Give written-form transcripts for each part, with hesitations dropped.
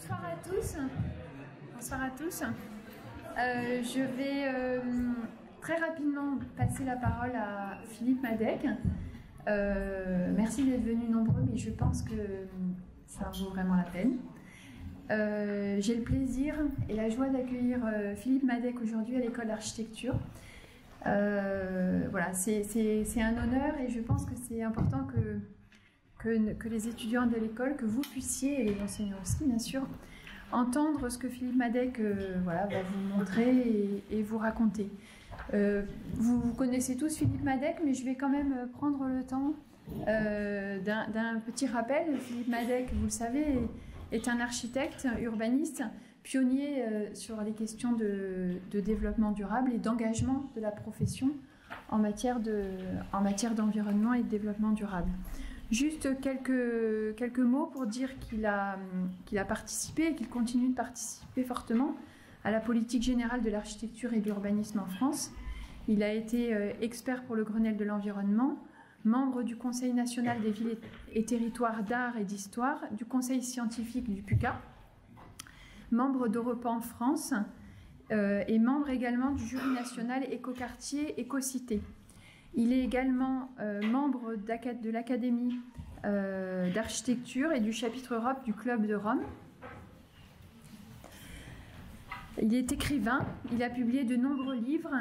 Bonsoir à tous. Bonsoir à tous. Je vais très rapidement passer la parole à Philippe Madec. Merci d'être venus nombreux, mais je pense que ça vaut vraiment la peine. J'ai le plaisir et la joie d'accueillir Philippe Madec aujourd'hui à l'école d'architecture. Voilà, c'est un honneur et je pense que c'est important que les étudiants de l'école, que vous puissiez, et les enseignants aussi bien sûr, entendre ce que Philippe Madec voilà, va vous montrer et vous raconter. Vous connaissez tous Philippe Madec, mais je vais quand même prendre le temps d'un petit rappel. Philippe Madec, vous le savez, est un architecte, urbaniste, pionnier sur les questions de développement durable et d'engagement de la profession en matière d'environnement et de développement durable. Juste quelques mots pour dire qu'il a participé et qu'il continue de participer fortement à la politique générale de l'architecture et de l'urbanisme en France. Il a été expert pour le Grenelle de l'environnement, membre du Conseil national des villes et territoires d'art et d'histoire, du Conseil scientifique du PUCA, membre d'Europan France et membre également du jury national Écoquartier Écocité. Il est également membre de l'Académie d'architecture et du chapitre Europe du Club de Rome. Il est écrivain, il a publié de nombreux livres,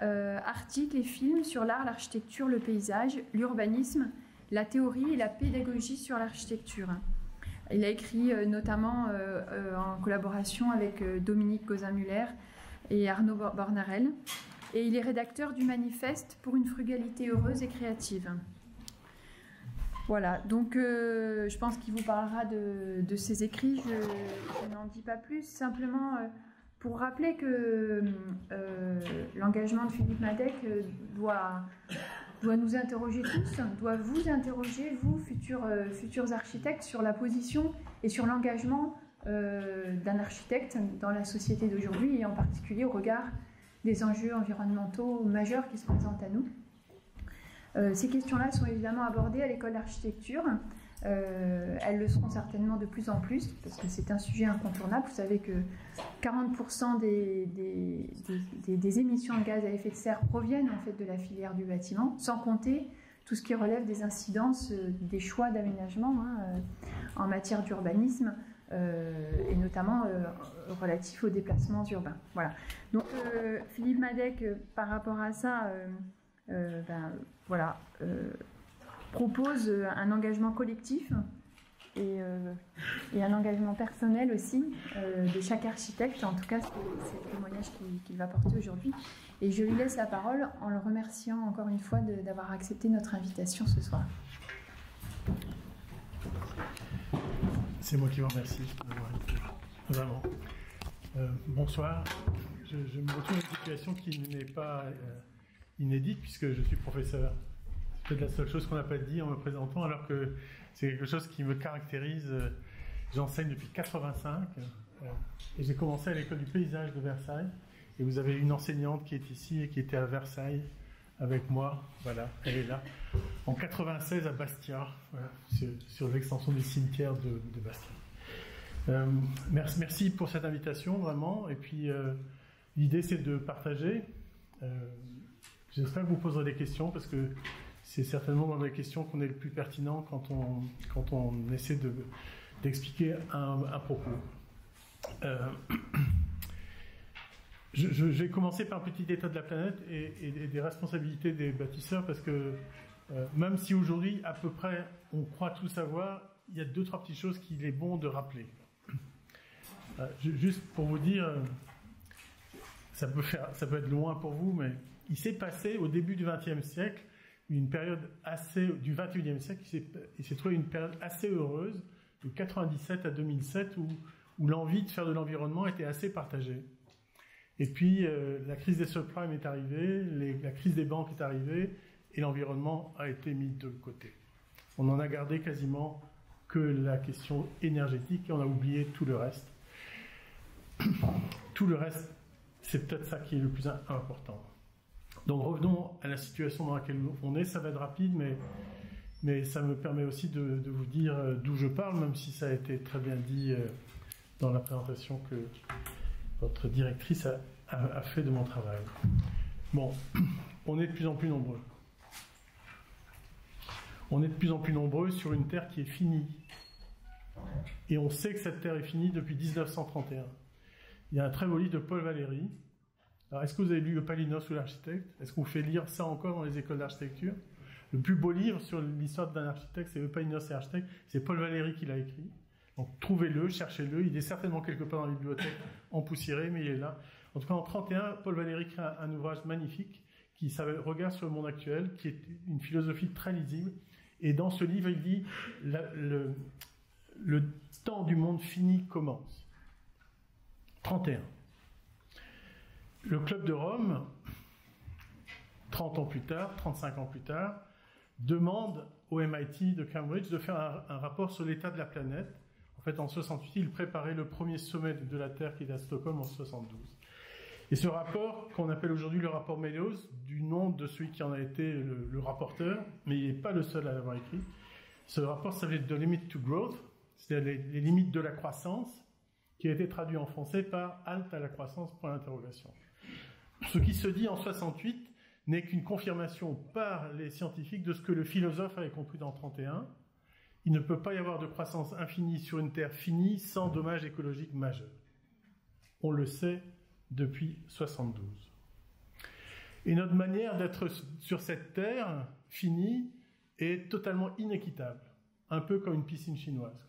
articles et films sur l'art, l'architecture, le paysage, l'urbanisme, la théorie et la pédagogie sur l'architecture. Il a écrit notamment en collaboration avec Dominique Gauzin-Muller et Arnaud Bornarel. Et il est rédacteur du manifeste pour une frugalité heureuse et créative. Voilà, donc je pense qu'il vous parlera de ses écrits, je n'en dis pas plus, simplement pour rappeler que l'engagement de Philippe Madec doit nous interroger tous, doit vous interroger, vous, futurs architectes, sur la position et sur l'engagement d'un architecte dans la société d'aujourd'hui et en particulier au regard des enjeux environnementaux majeurs qui se présentent à nous. Ces questions-là sont évidemment abordées à l'école d'architecture. Elles le seront certainement de plus en plus, parce que c'est un sujet incontournable. Vous savez que 40% des émissions de gaz à effet de serre proviennent en fait de la filière du bâtiment, sans compter tout ce qui relève des incidences des choix d'aménagement en matière d'urbanisme, et notamment relatif aux déplacements urbains. Voilà. Donc Philippe Madec, par rapport à ça, voilà, propose un engagement collectif et un engagement personnel aussi de chaque architecte. En tout cas, c'est le témoignage qu'il va porter aujourd'hui. Et je lui laisse la parole en le remerciant encore une fois d'avoir accepté notre invitation ce soir. C'est moi qui vous remercie d'avoir été vraiment. Bonsoir. Je me retrouve dans une situation qui n'est pas inédite puisque je suis professeur. C'est peut-être la seule chose qu'on n'a pas dit en me présentant, alors que c'est quelque chose qui me caractérise. J'enseigne depuis 85 et j'ai commencé à l'école du paysage de Versailles. Et vous avez une enseignante qui est ici et qui était à Versailles avec moi. Voilà, elle est là. En 96 à Bastia, voilà, sur l'extension du cimetière de Bastia. Merci pour cette invitation, vraiment. Et puis, l'idée, c'est de partager. J'espère que vous poserez des questions, parce que c'est certainement dans les questions qu'on est le plus pertinent quand on essaie d'expliquer un propos. Je vais commencer par un petit état de la planète et des responsabilités des bâtisseurs, parce que même si aujourd'hui, à peu près, on croit tout savoir, il y a 2-3 petites choses qu'il est bon de rappeler. Juste pour vous dire, ça peut être loin pour vous, mais il s'est passé au début du XXe siècle, une période du XXIe siècle, il s'est trouvé une période assez heureuse, de 97 à 2007, où l'envie de faire de l'environnement était assez partagée. Et puis, la crise des subprimes est arrivée, la crise des banques est arrivée, et l'environnement a été mis de côté. On en a gardé quasiment que la question énergétique, et on a oublié tout le reste. Tout le reste, c'est peut-être ça qui est le plus important. Donc revenons à la situation dans laquelle on est, ça va être rapide, mais ça me permet aussi de vous dire d'où je parle, même si ça a été très bien dit dans la présentation que votre directrice a fait de mon travail. Bon, on est de plus en plus nombreux. On est de plus en plus nombreux sur une Terre qui est finie. Et on sait que cette Terre est finie depuis 1931. Il y a un très beau livre de Paul Valéry. Alors, est-ce que vous avez lu le Palinos ou l'architecte? Est-ce qu'on vous fait lire ça encore dans les écoles d'architecture? Le plus beau livre sur l'histoire d'un architecte, c'est Palinos et l'architecte. C'est Paul Valéry qui l'a écrit. Donc trouvez-le, cherchez-le. Il est certainement quelque part dans la bibliothèque, empoussiéré, mais il est là. En tout cas, en 1931, Paul Valéry crée un ouvrage magnifique qui s'appelle Regard sur le monde actuel, qui est une philosophie très lisible. Et dans ce livre, il dit le temps du monde fini commence. 31. Le Club de Rome, 30 ans plus tard, 35 ans plus tard, demande au MIT de Cambridge de faire un rapport sur l'état de la planète. En fait, en 68, il préparait le premier sommet de la Terre qui est à Stockholm en 72. Et ce rapport, qu'on appelle aujourd'hui le rapport Meadows, du nom de celui qui en a été le rapporteur, mais il n'est pas le seul à l'avoir écrit, ce rapport s'appelait The Limit to Growth, c'est-à-dire les limites de la croissance, qui a été traduit en français par Halte à la croissance, point d'interrogation. Ce qui se dit en 68 n'est qu'une confirmation par les scientifiques de ce que le philosophe avait compris dans 31. Il ne peut pas y avoir de croissance infinie sur une Terre finie sans dommages écologiques majeurs. On le sait depuis 72. Et notre manière d'être sur cette Terre finie est totalement inéquitable, un peu comme une piscine chinoise.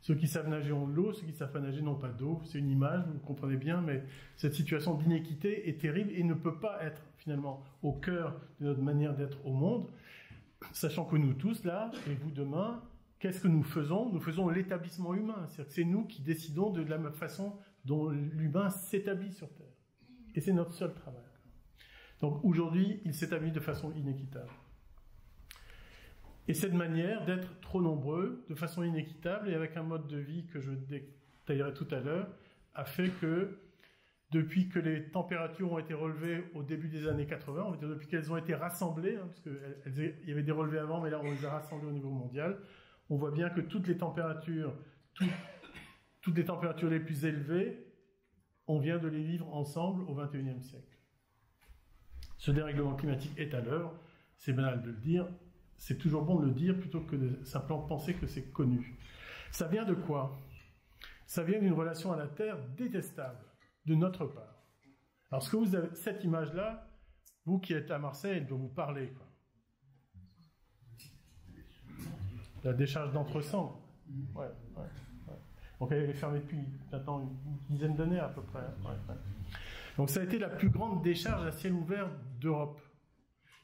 Ceux qui savent nager ont de l'eau, ceux qui savent pas nager n'ont pas d'eau. C'est une image, vous comprenez bien, mais cette situation d'inéquité est terrible et ne peut pas être finalement au cœur de notre manière d'être au monde, sachant que nous tous, là, et vous demain, qu'est-ce que nous faisons? Nous faisons l'établissement humain, c'est-à-dire que c'est nous qui décidons de la même façon dont l'humain s'établit sur Terre. Et c'est notre seul travail. Donc aujourd'hui, il s'établit de façon inéquitable. Et cette manière d'être trop nombreux, de façon inéquitable, et avec un mode de vie que je détaillerai tout à l'heure, a fait que, depuis que les températures ont été relevées au début des années 80, on va dire depuis qu'elles ont été rassemblées, parce qu'il y avait des relevés avant, mais là on les a rassemblées au niveau mondial, on voit bien que toutes les températures les plus élevées, on vient de les vivre ensemble au XXIe siècle. Ce dérèglement climatique est à l'œuvre, c'est banal de le dire, c'est toujours bon de le dire plutôt que de simplement penser que c'est connu. Ça vient de quoi? Ça vient d'une relation à la Terre détestable, de notre part. Alors, ce que vous avez, cette image-là, vous qui êtes à Marseille, elle doit vous parler, quoi. La décharge d'Entresang. Ouais. Donc, elle est fermée depuis maintenant une dizaine d'années à peu près. Ouais. Donc, ça a été la plus grande décharge à ciel ouvert d'Europe.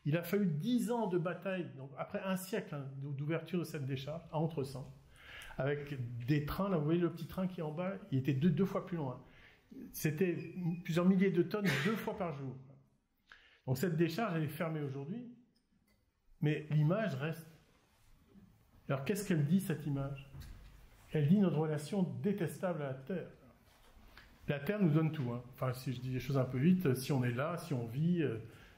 Il a fallu 10 ans de bataille, donc après un siècle d'ouverture de cette décharge, à Entresang, avec des trains, là vous voyez le petit train qui est en bas, il était deux fois plus loin. C'était plusieurs milliers de tonnes 2 fois par jour. Donc cette décharge, elle est fermée aujourd'hui, mais l'image reste. Alors qu'est-ce qu'elle dit, cette image? Elle dit notre relation détestable à la Terre. La Terre nous donne tout. Enfin, si je dis les choses un peu vite, si on est là, si on vit...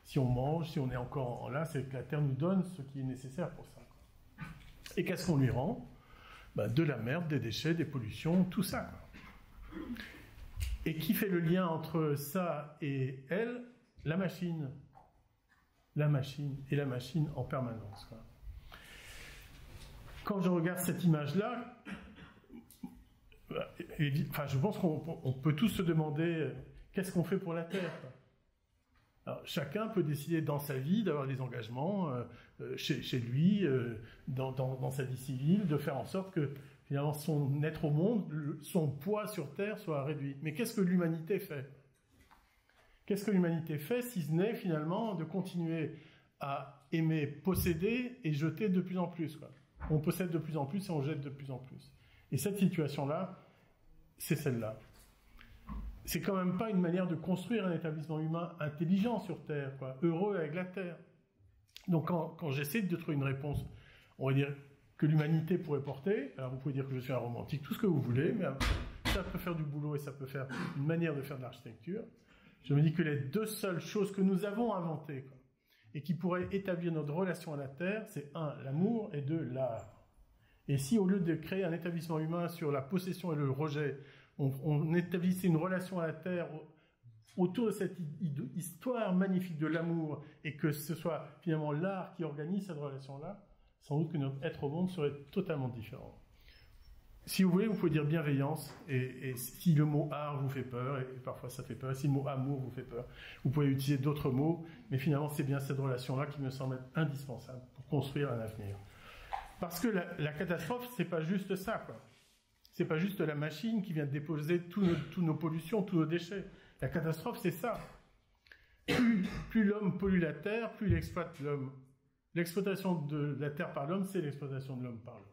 si on mange, si on est encore là, c'est que la Terre nous donne ce qui est nécessaire pour ça. Et qu'est-ce qu'on lui rend? De la merde, des déchets, des pollutions, tout ça. Et qui fait le lien entre ça et elle? La machine. La machine et la machine en permanence. Quand je regarde cette image-là, je pense qu'on peut tous se demander qu'est-ce qu'on fait pour la Terre? Alors, chacun peut décider dans sa vie d'avoir des engagements chez lui, dans sa vie civile, de faire en sorte que finalement son être au monde, son poids sur Terre soit réduit. Mais qu'est-ce que l'humanité fait? Qu'est-ce que l'humanité fait si ce n'est finalement de continuer à aimer posséder et jeter de plus en plus, quoi. On possède de plus en plus et on jette de plus en plus. Et cette situation-là, c'est celle-là. C'est quand même pas une manière de construire un établissement humain intelligent sur Terre, quoi, heureux avec la Terre. Donc quand j'essaie de trouver une réponse, on va dire que l'humanité pourrait porter, alors vous pouvez dire que je suis un romantique, tout ce que vous voulez, mais ça peut faire du boulot et ça peut faire une manière de faire de l'architecture. Je me dis que les 2 seules choses que nous avons inventées, quoi, et qui pourraient établir notre relation à la Terre, c'est 1, l'amour, et 2, l'art. Et si au lieu de créer un établissement humain sur la possession et le rejet, on établissait une relation à la Terre autour de cette histoire magnifique de l'amour, et que ce soit finalement l'art qui organise cette relation-là, sans doute que notre être au monde serait totalement différent. Si vous voulez, vous pouvez dire bienveillance, et si le mot art vous fait peur, et parfois ça fait peur, et si le mot amour vous fait peur, vous pouvez utiliser d'autres mots, mais finalement c'est bien cette relation-là qui me semble être indispensable pour construire un avenir. Parce que la catastrophe, c'est pas juste ça, quoi. C'est pas juste la machine qui vient déposer tous nos pollutions, tous nos déchets. La catastrophe, c'est ça. Plus l'homme pollue la terre, plus il exploite l'homme. L'exploitation de la terre par l'homme, c'est l'exploitation de l'homme par l'homme.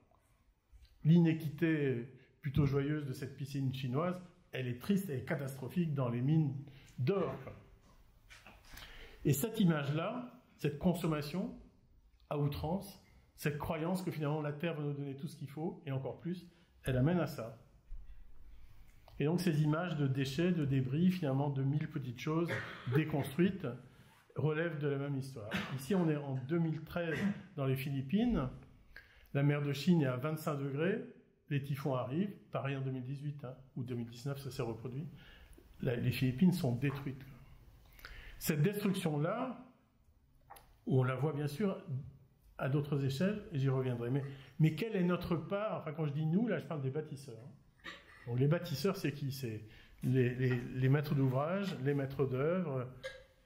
L'inéquité plutôt joyeuse de cette piscine chinoise, elle est triste, elle est catastrophique dans les mines d'or. Et cette image-là, cette consommation à outrance, cette croyance que finalement la terre va nous donner tout ce qu'il faut, et encore plus, elle amène à ça. Et donc ces images de déchets, de débris, finalement de 1000 petites choses déconstruites, relèvent de la même histoire. Ici, on est en 2013 dans les Philippines. La mer de Chine est à 25 degrés. Les typhons arrivent. Pareil en 2018 ou 2019, ça s'est reproduit. Les Philippines sont détruites. Cette destruction-là, on la voit bien sûr à d'autres échelles, et j'y reviendrai. Mais quelle est notre part? Enfin, quand je dis nous, là, je parle des bâtisseurs. Donc, les bâtisseurs, c'est qui? C'est les maîtres d'ouvrage, les maîtres d'œuvre,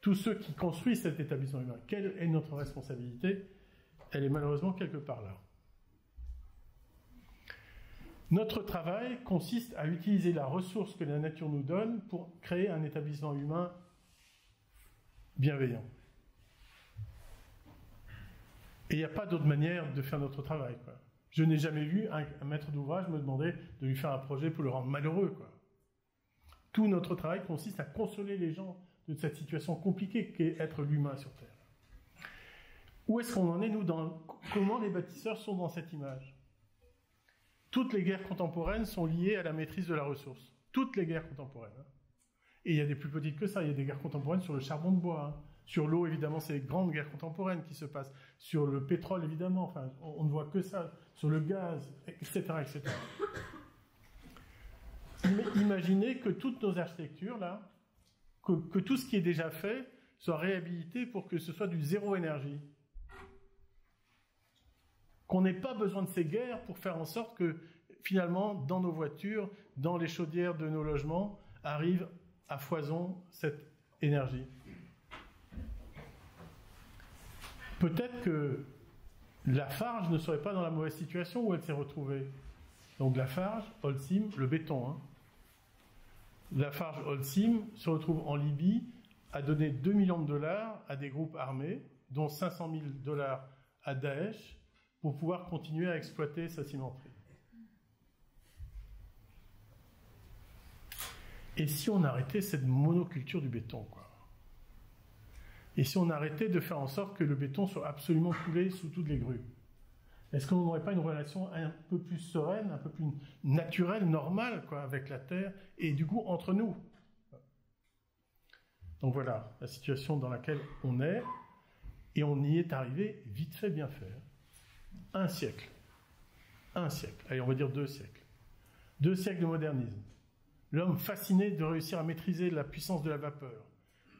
tous ceux qui construisent cet établissement humain. Quelle est notre responsabilité? Elle est malheureusement quelque part là. Notre travail consiste à utiliser la ressource que la nature nous donne pour créer un établissement humain bienveillant. Et il n'y a pas d'autre manière de faire notre travail, quoi. Je n'ai jamais vu un maître d'ouvrage me demander de lui faire un projet pour le rendre malheureux, quoi. Tout notre travail consiste à consoler les gens de cette situation compliquée qu'est être l'humain sur Terre. Où est-ce qu'on en est, nous, comment les bâtisseurs sont dans cette image? Toutes les guerres contemporaines sont liées à la maîtrise de la ressource. Toutes les guerres contemporaines. Et il y a des plus petites que ça. Il y a des guerres contemporaines sur le charbon de bois. Sur l'eau, évidemment, c'est les grandes guerres contemporaines qui se passent. Sur le pétrole, évidemment, enfin, on ne voit que ça. Sur le gaz, etc., etc. Imaginez que toutes nos architectures, là, que tout ce qui est déjà fait soit réhabilité pour que ce soit du zéro énergie. Qu'on n'ait pas besoin de ces guerres pour faire en sorte que, finalement, dans nos voitures, dans les chaudières de nos logements, arrive à foison cette énergie. Peut-être que Lafarge ne serait pas dans la mauvaise situation où elle s'est retrouvée. Donc Lafarge, Holcim, le béton. Lafarge, Holcim se retrouve en Libye à donner 2 millions de dollars à des groupes armés, dont 500 000 dollars à Daesh, pour pouvoir continuer à exploiter sa cimenterie. Et si on arrêtait cette monoculture du béton, quoi? Et si on arrêtait de faire en sorte que le béton soit absolument coulé sous toutes les grues? Est-ce qu'on n'aurait pas une relation un peu plus sereine, un peu plus naturelle, normale, quoi, avec la terre, et du coup entre nous? Donc voilà la situation dans laquelle on est, et on y est arrivé vite fait, bien fait. Un siècle. Allez, on va dire 2 siècles. 2 siècles de modernisme. L'homme fasciné de réussir à maîtriser la puissance de la vapeur,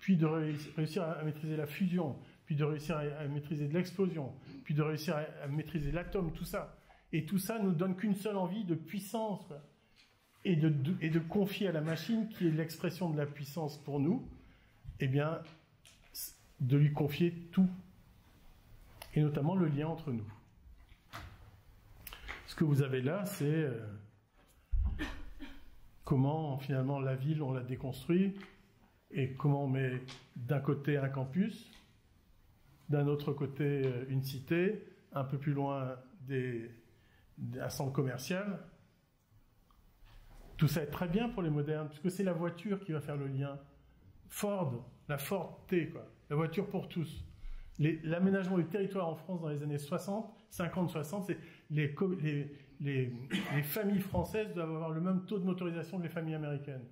puis de réussir à maîtriser la fusion, puis de réussir à maîtriser de l'explosion, puis de réussir à maîtriser l'atome, tout ça. Et tout ça nous donne qu'une seule envie de puissance, quoi. Et de confier à la machine, qui est l'expression de la puissance pour nous, eh bien, de lui confier tout, et notamment le lien entre nous. Ce que vous avez là, c'est comment finalement la ville, on la déconstruit, et comment on met d'un côté un campus, d'un autre côté une cité, un peu plus loin un centre commercial. Tout ça est très bien pour les modernes, puisque c'est la voiture qui va faire le lien. Ford, la Ford T, quoi, la voiture pour tous. L'aménagement du territoire en France dans les années 50-60, c'est les familles françaises doivent avoir le même taux de motorisation que les familles américaines.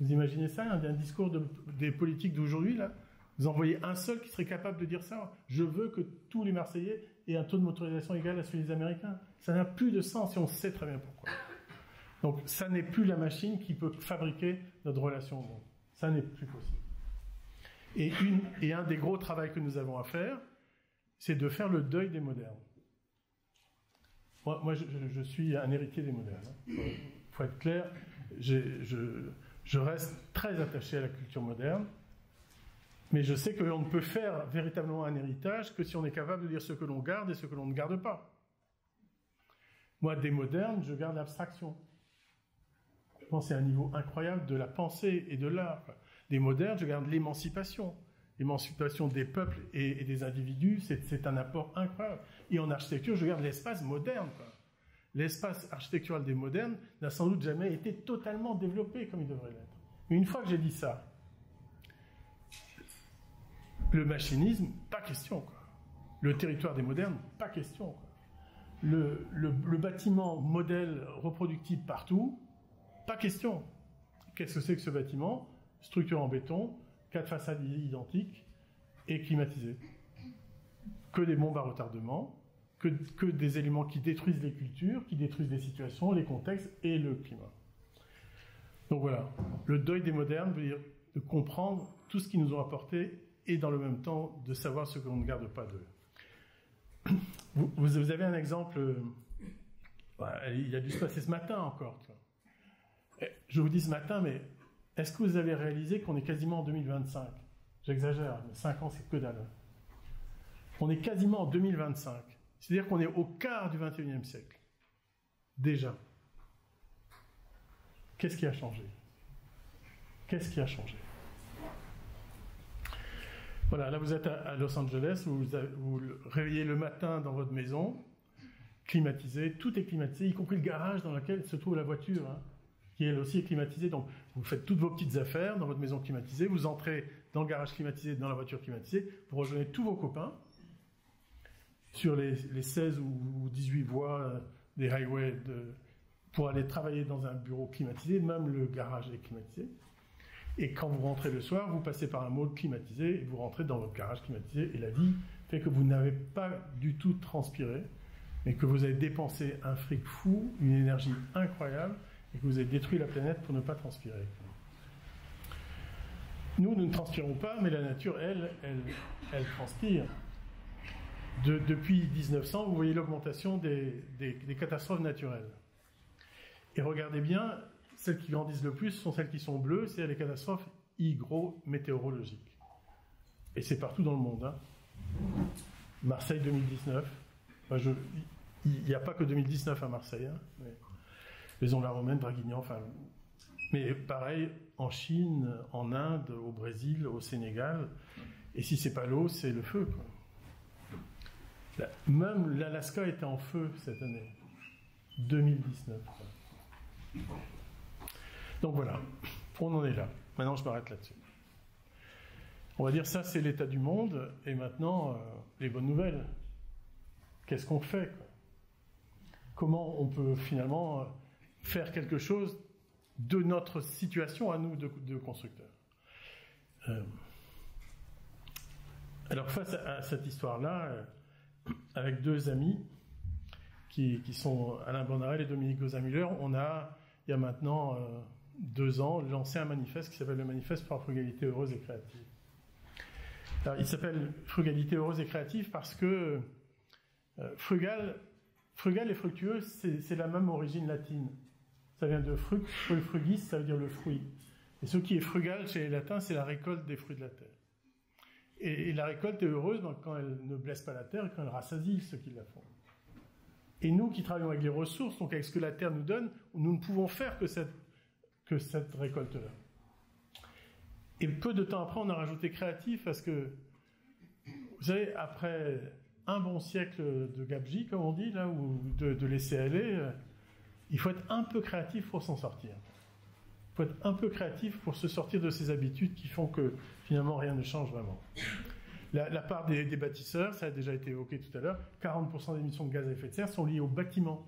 Vous imaginez ça, un discours des politiques d'aujourd'hui, là? Vous en voyez un seul qui serait capable de dire ça? Je veux que tous les Marseillais aient un taux de motorisation égal à celui des Américains. Ça n'a plus de sens et on sait très bien pourquoi. Donc ça n'est plus la machine qui peut fabriquer notre relation au monde. Ça n'est plus possible. Et un des gros travaux que nous avons à faire, c'est de faire le deuil des modernes. Moi je suis un héritier des modernes. Il faut être clair, je reste très attaché à la culture moderne, mais je sais qu'on ne peut faire véritablement un héritage que si on est capable de dire ce que l'on garde et ce que l'on ne garde pas. Moi, des modernes, je garde l'abstraction. Je pense que c'est un niveau incroyable de la pensée et de l'art. Des modernes, je garde l'émancipation. L'émancipation des peuples et des individus, c'est un apport incroyable. Et en architecture, je garde l'espace moderne. L'espace architectural des modernes n'a sans doute jamais été totalement développé comme il devrait l'être. Mais une fois que j'ai dit ça, le machinisme, pas question, quoi. Le territoire des modernes, pas question, quoi. Le bâtiment modèle reproductible partout, pas question. Qu'est-ce que c'est que ce bâtiment? Structure en béton, 4 façades identiques et climatisées. Que des bombes à retardement, que des éléments qui détruisent les cultures, qui détruisent les situations, les contextes et le climat. Donc voilà, le deuil des modernes veut dire de comprendre tout ce qu'ils nous ont apporté et dans le même temps de savoir ce que l'on ne garde pas d'eux. Vous avez un exemple, il a dû se passer ce matin encore. Je vous dis ce matin, mais est-ce que vous avez réalisé qu'on est quasiment en 2025? J'exagère, mais 5 ans c'est que dalle. On est quasiment en 2025. C'est-à-dire qu'on est au quart du 21e siècle. Déjà. Qu'est-ce qui a changé? Qu'est-ce qui a changé? Voilà, là vous êtes à Los Angeles, vous vous réveillez le matin dans votre maison, climatisé, tout est climatisé, y compris le garage dans lequel se trouve la voiture, hein, qui elle aussi est climatisée. Donc vous faites toutes vos petites affaires dans votre maison climatisée, vous entrez dans le garage climatisé, dans la voiture climatisée, vous rejoignez tous vos copains sur les 16 ou 18 voies des highways pour aller travailler dans un bureau climatisé, même le garage est climatisé. Et quand vous rentrez le soir, vous passez par un mall climatisé et vous rentrez dans votre garage climatisé. Et la vie fait que vous n'avez pas du tout transpiré, mais que vous avez dépensé un fric fou, une énergie incroyable, et que vous avez détruit la planète pour ne pas transpirer. Nous ne transpirons pas, mais la nature, elle transpire. Depuis 1900, vous voyez l'augmentation des catastrophes naturelles. Et regardez bien, celles qui grandissent le plus sont celles qui sont bleues, c'est les catastrophes hygrométéorologiques. Et c'est partout dans le monde. Hein. Marseille 2019. Il n'y a pas que 2019 à Marseille. Hein, Vaison-la-Romaine, Draguignan, enfin... Mais pareil, en Chine, en Inde, au Brésil, au Sénégal. Et si c'est pas l'eau, c'est le feu, quoi. Même l'Alaska était en feu cette année. 2019. Donc voilà, on en est là. Maintenant, je m'arrête là-dessus. On va dire ça, c'est l'état du monde. Et maintenant, les bonnes nouvelles. Qu'est-ce qu'on fait, quoi? Comment on peut finalement faire quelque chose de notre situation à nous de constructeurs. Alors face à cette histoire-là, avec deux amis qui sont Alain Bonarel et Dominique Gozin-Müller, on a, il y a maintenant 2 ans, lancé un manifeste qui s'appelle le Manifeste pour la frugalité heureuse et créative. Alors, il s'appelle Frugalité heureuse et créative parce que frugal et fructueux, c'est la même origine latine. Ça vient de frugis, ça veut dire le fruit. Et ce qui est frugal chez les latins, c'est la récolte des fruits de la terre. Et la récolte est heureuse quand elle ne blesse pas la terre et quand elle rassasie ceux qui la font. Et nous qui travaillons avec les ressources, donc avec ce que la terre nous donne, nous ne pouvons faire que cette récolte-là. Et peu de temps après, on a rajouté créatif parce que, vous savez, après un bon siècle de gabegie, comme on dit, là, ou de laisser aller, il faut être un peu créatif pour s'en sortir. Il faut être un peu créatif pour se sortir de ces habitudes qui font que finalement rien ne change vraiment. La part des bâtisseurs, ça a déjà été évoqué tout à l'heure, 40% des émissions de gaz à effet de serre sont liées au bâtiment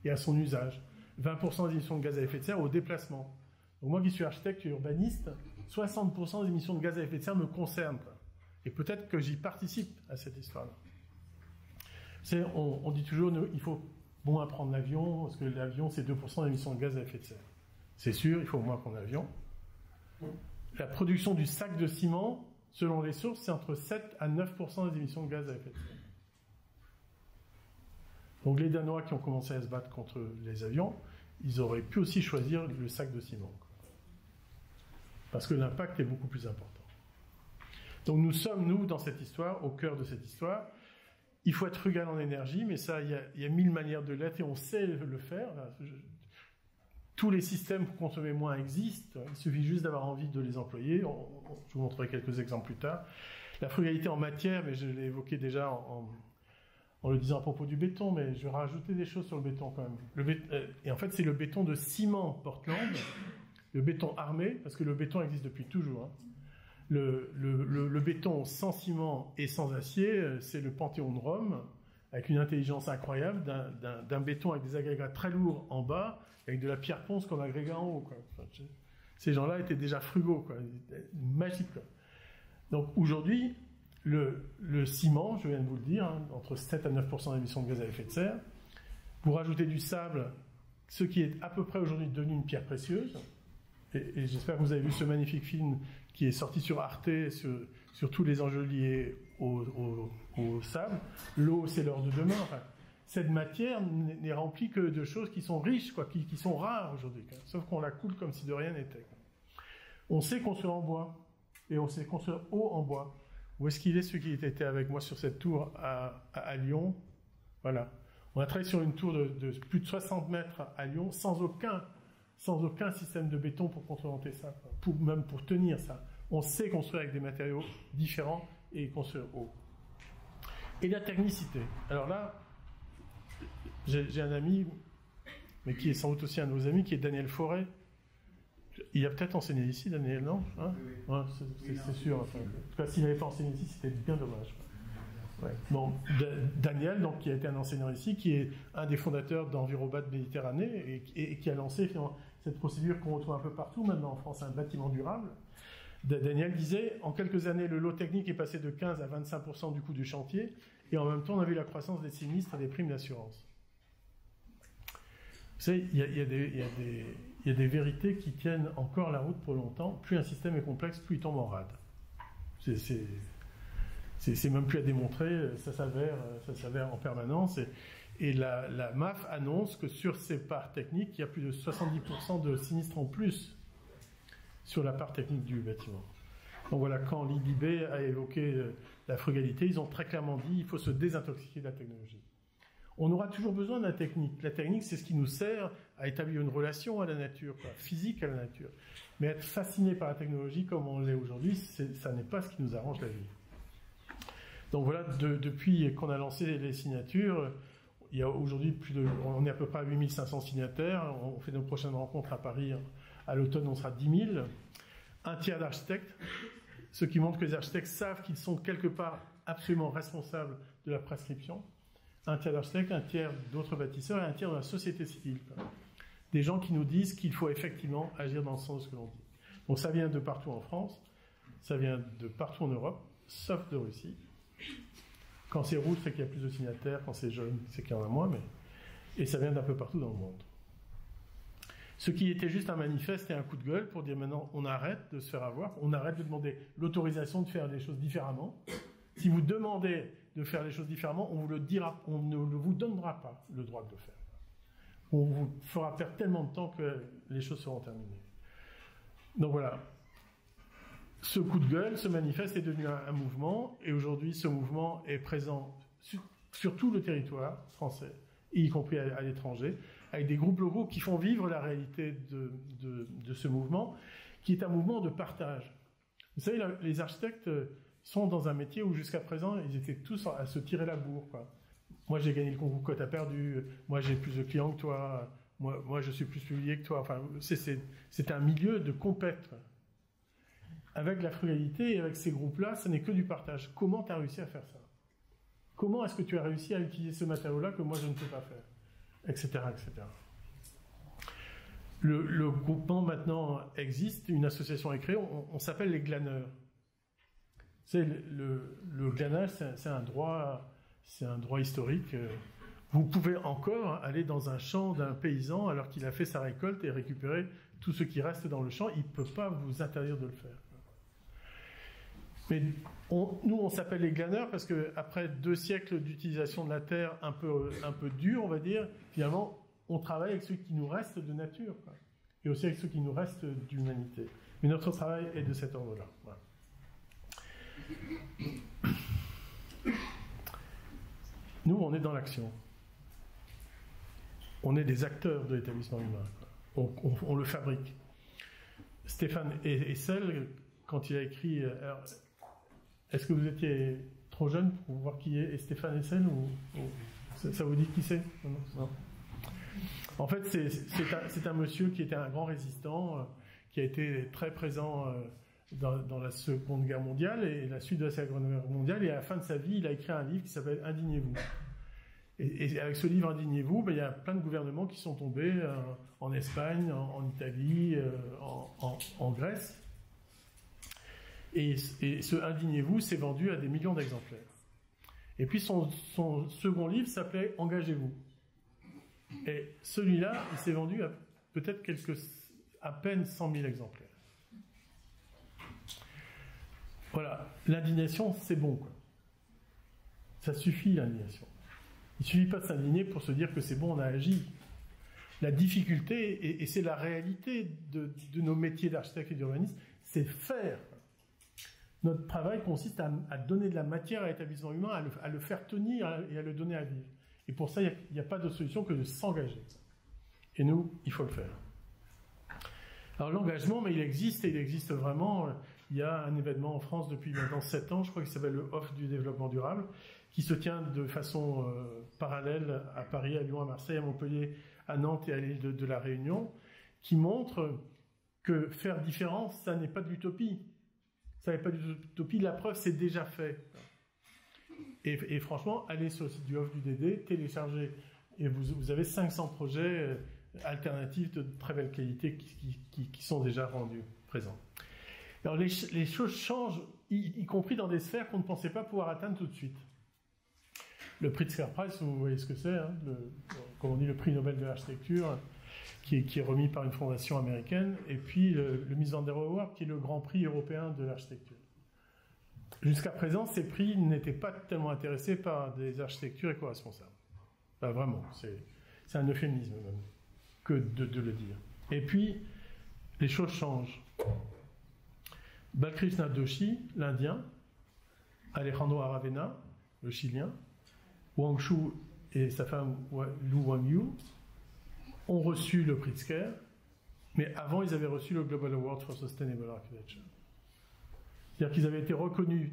et à son usage. 20% des émissions de gaz à effet de serre au déplacement. Donc moi qui suis architecte et urbaniste, 60% des émissions de gaz à effet de serre me concernent. Et peut-être que j'y participe à cette histoire-là. On dit toujours, il faut bon à prendre l'avion, parce que l'avion, c'est 2% d'émissions de gaz à effet de serre. C'est sûr, il faut au moins prendre l'avion. La production du sac de ciment, selon les sources, c'est entre 7 à 9% des émissions de gaz à effet de serre. Donc les Danois qui ont commencé à se battre contre les avions, ils auraient pu aussi choisir le sac de ciment. Parce que l'impact est beaucoup plus important. Donc nous sommes, nous, dans cette histoire, au cœur de cette histoire. Il faut être frugal en énergie, mais ça, il y a 1000 manières de l'être et on sait le faire. Tous les systèmes pour consommer moins existent. Il suffit juste d'avoir envie de les employer. Je vous montrerai quelques exemples plus tard. La frugalité en matière, mais je l'ai évoqué déjà en le disant à propos du béton, mais je vais rajouter des choses sur le béton quand même. Et en fait, c'est le béton de ciment Portland, le béton armé, parce que le béton existe depuis toujours. Le béton sans ciment et sans acier, c'est le Panthéon de Rome, avec une intelligence incroyable, d'un béton avec des agrégats très lourds en bas, avec de la pierre ponce comme agrégat en haut. Quoi. Enfin, ces gens-là étaient déjà frugaux, quoi. Magiques. Quoi. Donc aujourd'hui, le ciment, je viens de vous le dire, entre 7 à 9% d'émissions de gaz à effet de serre, vous rajoutez du sable, ce qui est à peu près aujourd'hui devenu une pierre précieuse, et j'espère que vous avez vu ce magnifique film qui est sorti sur Arte sur tous les enjeux liés au sable. L'eau, c'est l'or de demain. Enfin, cette matière n'est remplie que de choses qui sont riches, quoi, qui sont rares aujourd'hui. Sauf qu'on la coule comme si de rien n'était. On sait construire en bois, et on sait construire haut en bois. Où est-ce qu'il est, celui qui était avec moi sur cette tour à Lyon? Voilà. On a travaillé sur une tour de plus de 60 mètres à Lyon, sans aucun système de béton pour contremonter ça, même pour tenir ça. On sait construire avec des matériaux différents et construire haut. Et la technicité. Alors là, j'ai un ami, mais qui est sans doute aussi un de nos amis, qui est Daniel Forêt. Il a peut-être enseigné ici, Daniel, non hein? Oui. Ouais, c'est sûr. Enfin, en tout cas, s'il n'avait pas enseigné ici, c'était bien dommage. Ouais. Bon, Daniel, donc, qui a été un enseignant ici, qui est un des fondateurs d'Envirobat Méditerranée et qui a lancé finalement cette procédure qu'on retrouve un peu partout maintenant en France, un bâtiment durable. Daniel disait, en quelques années, le lot technique est passé de 15 à 25% du coût du chantier et en même temps, on a vu la croissance des sinistres et des primes d'assurance. Vous savez, il y a des vérités qui tiennent encore la route pour longtemps. Plus un système est complexe, plus il tombe en rade. C'est même plus à démontrer, ça s'avère en permanence. Et la MAF annonce que sur ces parts techniques, il y a plus de 70% de sinistres en plus sur la part technique du bâtiment. Donc voilà, quand l'IDB a évoqué la frugalité, ils ont très clairement dit qu'il faut se désintoxiquer de la technologie. On aura toujours besoin de la technique. La technique, c'est ce qui nous sert à établir une relation à la nature, quoi, physique à la nature. Mais être fasciné par la technologie comme on l'est aujourd'hui, ça n'est pas ce qui nous arrange la vie. Donc voilà, depuis qu'on a lancé les signatures, il y a aujourd'hui on est à peu près à 8500 signataires. On fait nos prochaines rencontres à Paris. À l'automne, on sera 10 000. Un tiers d'architectes, ce qui montre que les architectes savent qu'ils sont quelque part absolument responsables de la prescription. Un tiers d'architectes, un tiers d'autres bâtisseurs et un tiers de la société civile. Des gens qui nous disent qu'il faut effectivement agir dans le sens de ce que l'on dit. Donc ça vient de partout en France, ça vient de partout en Europe, sauf de Russie. Quand c'est rouge, c'est qu'il y a plus de signataires, quand c'est jaune, c'est qu'il y en a moins, et ça vient d'un peu partout dans le monde. Ce qui était juste un manifeste et un coup de gueule pour dire maintenant on arrête de se faire avoir, on arrête de demander l'autorisation de faire les choses différemment. Si vous demandez de faire les choses différemment, on vous le dira, on ne vous donnera pas le droit de le faire. On vous fera perdre tellement de temps que les choses seront terminées. Donc voilà. Ce coup de gueule, ce manifeste est devenu un mouvement, et aujourd'hui ce mouvement est présent sur tout le territoire français, y compris à l'étranger, avec des groupes locaux qui font vivre la réalité de ce mouvement, qui est un mouvement de partage. Vous savez, les architectes sont dans un métier où jusqu'à présent, ils étaient tous à se tirer la bourre, quoi. Moi, j'ai gagné le concours que tu as perdu, moi, j'ai plus de clients que toi, moi je suis plus publié que toi. Enfin, c'est un milieu de compète. Avec la frugalité et avec ces groupes-là, ce n'est que du partage. Comment tu as réussi à faire ça? Comment est-ce que tu as réussi à utiliser ce matériau-là que moi je ne peux pas faire? Etc. etc. Le groupement maintenant existe, une association est créée, on s'appelle les glaneurs. Le glanage, c'est un droit historique. Vous pouvez encore aller dans un champ d'un paysan alors qu'il a fait sa récolte et récupérer tout ce qui reste dans le champ. Il ne peut pas vous interdire de le faire. Mais nous, on s'appelle les glaneurs parce qu'après 2 siècles d'utilisation de la terre un peu dure, on va dire, finalement, on travaille avec ce qui nous reste de nature, quoi, et aussi avec ce qui nous reste d'humanité. Mais notre travail est de cet ordre-là. Voilà. Nous, on est dans l'action. On est des acteurs de l'établissement humain. On le fabrique. Stéphane Hessel, quand il a écrit... est-ce que vous étiez trop jeune pour voir qui est Stéphane Hessel ou ça vous dit qui c'est? Non. En fait, c'est un monsieur qui était un grand résistant, qui a été très présent dans la Seconde Guerre mondiale et la suite de la Seconde Guerre mondiale. Et à la fin de sa vie, il a écrit un livre qui s'appelle « Indignez-vous ». Et avec ce livre « Indignez-vous », il y a plein de gouvernements qui sont tombés en Espagne, en Italie, en Grèce. Et ce « Indignez-vous » s'est vendu à des millions d'exemplaires. Et puis son second livre s'appelait « Engagez-vous ». Et celui-là, il s'est vendu à peut-être à peine 100 000 exemplaires. Voilà, l'indignation, c'est bon, quoi. Ça suffit, l'indignation. Il ne suffit pas de s'indigner pour se dire que c'est bon, on a agi. La difficulté, et c'est la réalité de nos métiers d'architecte et d'urbaniste, c'est faire. Notre travail consiste à donner de la matière à l'établissement humain, à le faire tenir et à le donner à vivre. Et pour ça, il n'y a pas de solution que de s'engager. Et nous, il faut le faire. Alors l'engagement, mais il existe, et il existe vraiment. Il y a un événement en France depuis maintenant 7 ans, je crois qu'il s'appelle le OFF du développement durable, qui se tient de façon parallèle à Paris, à Lyon, à Marseille, à Montpellier, à Nantes et à l'île de la Réunion, qui montre que faire différent, ça n'est pas de l'utopie. Ça n'est pas de l'utopie, la preuve, c'est déjà fait. Et franchement, allez sur le site du OFF du DD, téléchargez, et vous avez 500 projets alternatifs de très belle qualité qui sont déjà rendus présents. Alors les choses changent, y compris dans des sphères qu'on ne pensait pas pouvoir atteindre tout de suite. Le Pritzker Prize, vous voyez ce que c'est, hein, comme on dit, le prix Nobel de l'architecture, qui est remis par une fondation américaine, et puis le Mies van der Rohe Award, qui est le grand prix européen de l'architecture. Jusqu'à présent, ces prix n'étaient pas tellement intéressés par des architectures éco-responsables. Enfin, vraiment, c'est un euphémisme même, que de le dire. Et puis, les choses changent. Balkrishna Doshi, l'Indien, Alejandro Aravena, le Chilien, Wang Shu et sa femme Lu Wangyu ont reçu le Pritzker, mais avant, ils avaient reçu le Global Award for Sustainable Architecture. C'est-à-dire qu'ils avaient été reconnus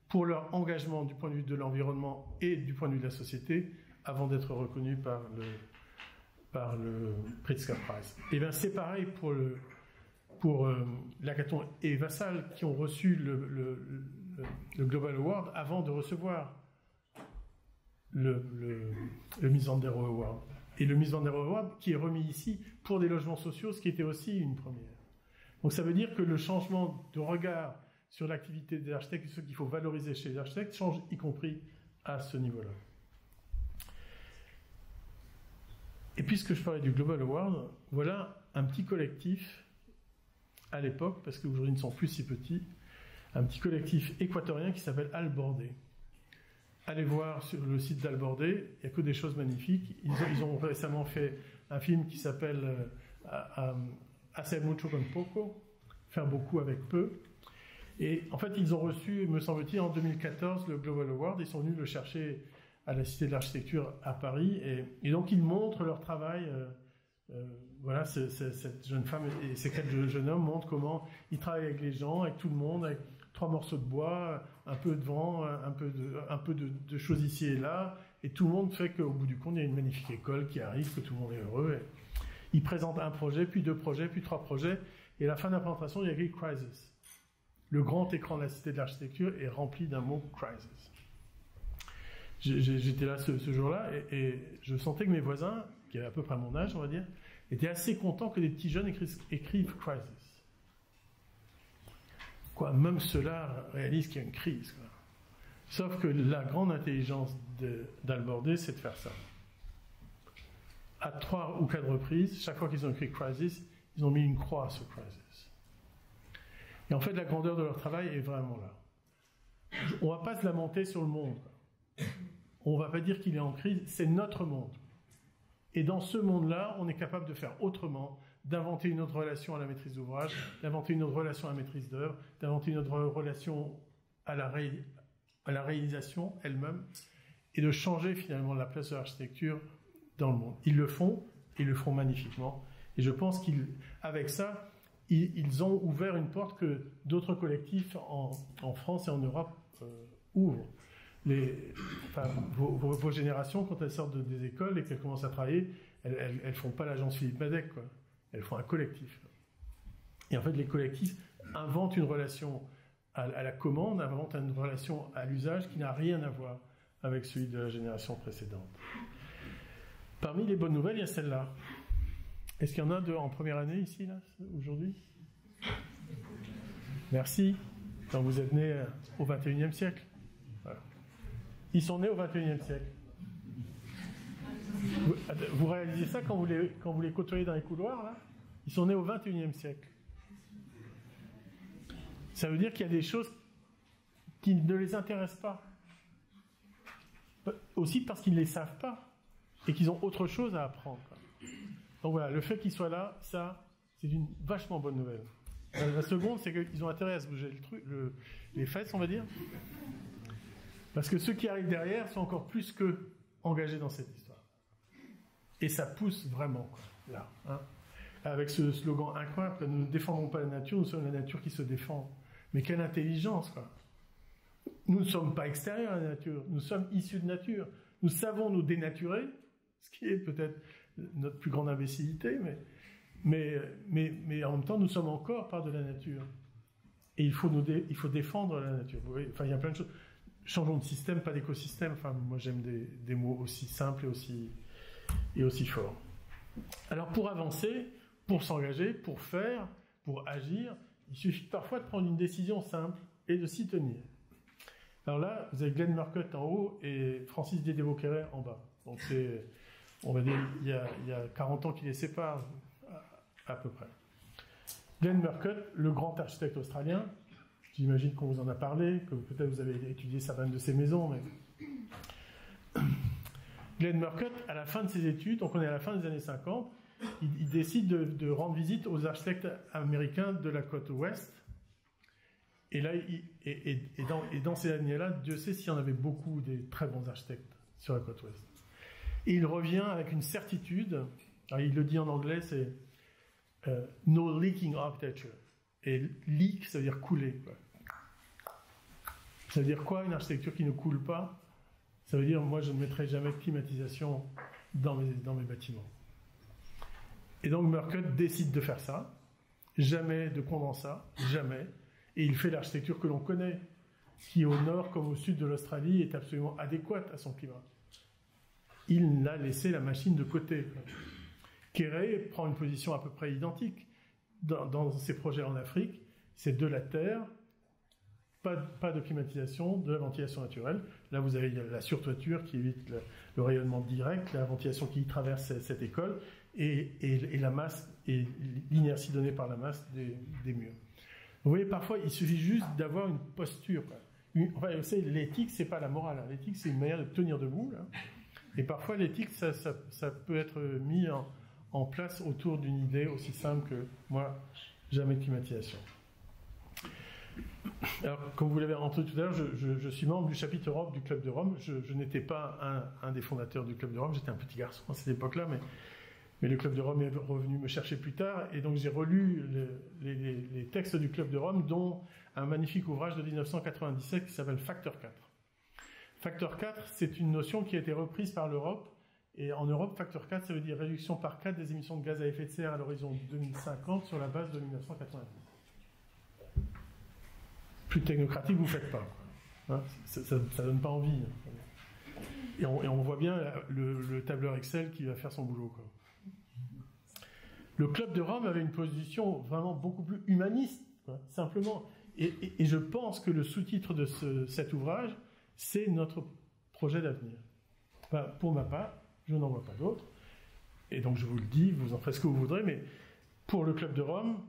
pour leur engagement du point de vue de l'environnement et du point de vue de la société avant d'être reconnus par le Pritzker Prize. Et bien c'est pareil pour Lacaton et Vassal qui ont reçu le Global Award avant de recevoir le Mies van der Rohe Award. Et le Mies van der Rohe Award qui est remis ici pour des logements sociaux, ce qui était aussi une première. Donc ça veut dire que le changement de regard sur l'activité des architectes et ce qu'il faut valoriser chez les architectes change y compris à ce niveau-là. Et puisque je parlais du Global Award, voilà un petit collectif à l'époque, parce qu'aujourd'hui ils ne sont plus si petits, un petit collectif équatorien qui s'appelle Albordé. Allez voir sur le site d'Albordé, il n'y a que des choses magnifiques. Ils ont récemment fait un film qui s'appelle Hacer mucho con poco, faire beaucoup avec peu. Et en fait, ils ont reçu, me semble-t-il, en 2014 le Global Award. Ils sont venus le chercher à la Cité de l'Architecture à Paris. Et donc, ils montrent leur travail. Voilà, cette jeune femme et ces 4 jeunes hommes montrent comment ils travaillent avec les gens, avec tout le monde, avec 3 morceaux de bois, un peu de vent, un peu de choses ici et là. Et tout le monde fait qu'au bout du compte, il y a une magnifique école qui arrive, que tout le monde est heureux. Et ils présentent un projet, puis 2 projets, puis 3 projets. Et à la fin de la présentation, il y a écrit « Crisis ». Le grand écran de la Cité de l'Architecture est rempli d'un mot « crisis ». J'étais là ce jour-là et je sentais que mes voisins, qui avaient à peu près mon âge, on va dire, étaient assez contents que des petits jeunes écrivent « crisis ». Quoi, même ceux-là réalisent qu'il y a une crise. Quoi. Sauf que la grande intelligence d'Albordé, c'est de faire ça. à 3 ou 4 reprises, chaque fois qu'ils ont écrit crisis, ils ont mis une croix sur crisis. Et en fait, la grandeur de leur travail est vraiment là. On ne va pas se lamenter sur le monde. On ne va pas dire qu'il est en crise, c'est notre monde. Et dans ce monde-là, on est capable de faire autrement, d'inventer une autre relation à la maîtrise d'ouvrage, d'inventer une autre relation à la maîtrise d'œuvre, d'inventer une autre relation à la réalisation elle-même, et de changer finalement la place de l'architecture dans le monde. Ils le font magnifiquement. Et je pense qu'avec ça, ils ont ouvert une porte que d'autres collectifs en France et en Europe ouvrent. Vos générations, quand elles sortent des écoles et qu'elles commencent à travailler, elles ne font pas l'agence Philippe Madec, quoi. Elles font un collectif. Et en fait, les collectifs inventent une relation à la commande, inventent une relation à l'usage qui n'a rien à voir avec celui de la génération précédente. Parmi les bonnes nouvelles, il y a celle-là. Est-ce qu'il y en a en première année ici, là, aujourd'hui? Merci. Donc vous êtes nés au XXIe siècle. Voilà. Ils sont nés au XXIe siècle. Vous réalisez ça quand vous les côtoyez dans les couloirs, là? Ils sont nés au XXIe siècle. Ça veut dire qu'il y a des choses qui ne les intéressent pas. Aussi parce qu'ils ne les savent pas et qu'ils ont autre chose à apprendre. Donc voilà, le fait qu'ils soient là, ça, c'est une vachement bonne nouvelle. La seconde, c'est qu'ils ont intérêt à se bouger les fesses, on va dire. Parce que ceux qui arrivent derrière sont encore plus qu'eux engagés dans cette histoire. Et ça pousse vraiment, quoi, là. Hein. Avec ce slogan incroyable, nous ne défendons pas la nature, nous sommes la nature qui se défend. Mais quelle intelligence, quoi. Nous ne sommes pas extérieurs à la nature, nous sommes issus de nature. Nous savons nous dénaturer, ce qui est peut-être notre plus grande imbécilité, mais en même temps, nous sommes encore part de la nature. Et il faut défendre la nature. Vous voyez, enfin, il y a plein de choses. Changeons de système, pas d'écosystème. Enfin, moi, j'aime des mots aussi simples et aussi forts. Alors, pour avancer, pour s'engager, pour faire, pour agir, il suffit parfois de prendre une décision simple et de s'y tenir. Alors là, vous avez Glenn Murcutt en haut et Francis Dédé-Beauquéret en bas. Donc c'est, on va dire, il y a 40 ans qui les séparent, à peu près. Glenn Murcutt, le grand architecte australien, j'imagine qu'on vous en a parlé, que peut-être vous avez étudié certaines de ses maisons, mais... Glenn Murcutt, à la fin de ses études, donc on est à la fin des années 50, il décide de rendre visite aux architectes américains de la côte ouest. Et là, dans ces années-là, Dieu sait s'il y en avait beaucoup des très bons architectes sur la côte ouest. Et il revient avec une certitude, alors il le dit en anglais, c'est no leaking architecture. Et leak, ça veut dire couler, quoi. Ça veut dire quoi, une architecture qui ne coule pas? Ça veut dire, moi, je ne mettrai jamais de climatisation dans mes bâtiments. Et donc, Murcutt décide de faire ça. Jamais de condensat, jamais. Et il fait l'architecture que l'on connaît, qui au nord comme au sud de l'Australie est absolument adéquate à son climat. Il a laissé la machine de côté. Kéré prend une position à peu près identique dans ses projets en Afrique. C'est de la terre, pas de climatisation, de la ventilation naturelle. Là, vous avez la surtoiture qui évite le rayonnement direct, la ventilation qui traverse cette école, et la masse, et l'inertie donnée par la masse des murs. Vous voyez, parfois, il suffit juste d'avoir une posture. Enfin, vous savez, l'éthique, c'est pas la morale. Hein. L'éthique, c'est une manière de tenir debout. Là. Et parfois, l'éthique, ça peut être mis en place autour d'une idée aussi simple que, moi, jamais de climatisation. Alors, comme vous l'avez entendu tout à l'heure, je suis membre du chapitre Europe du Club de Rome. Je n'étais pas un des fondateurs du Club de Rome. J'étais un petit garçon à cette époque-là, mais le Club de Rome est revenu me chercher plus tard, et donc j'ai relu les textes du Club de Rome, dont un magnifique ouvrage de 1997 qui s'appelle Facteur 4. Facteur 4, c'est une notion qui a été reprise par l'Europe, et en Europe, Facteur 4, ça veut dire réduction par 4 des émissions de gaz à effet de serre à l'horizon 2050 sur la base de 1990. Plus technocratique, vous ne faites pas. Hein, ça ne donne pas envie. Et on voit bien le tableur Excel qui va faire son boulot, quoi. Le Club de Rome avait une position vraiment beaucoup plus humaniste, quoi, simplement. Et je pense que le sous-titre de cet ouvrage, c'est notre projet d'avenir. Enfin, pour ma part, je n'en vois pas d'autre. Et donc je vous le dis, vous en faites ce que vous voudrez, mais pour le Club de Rome,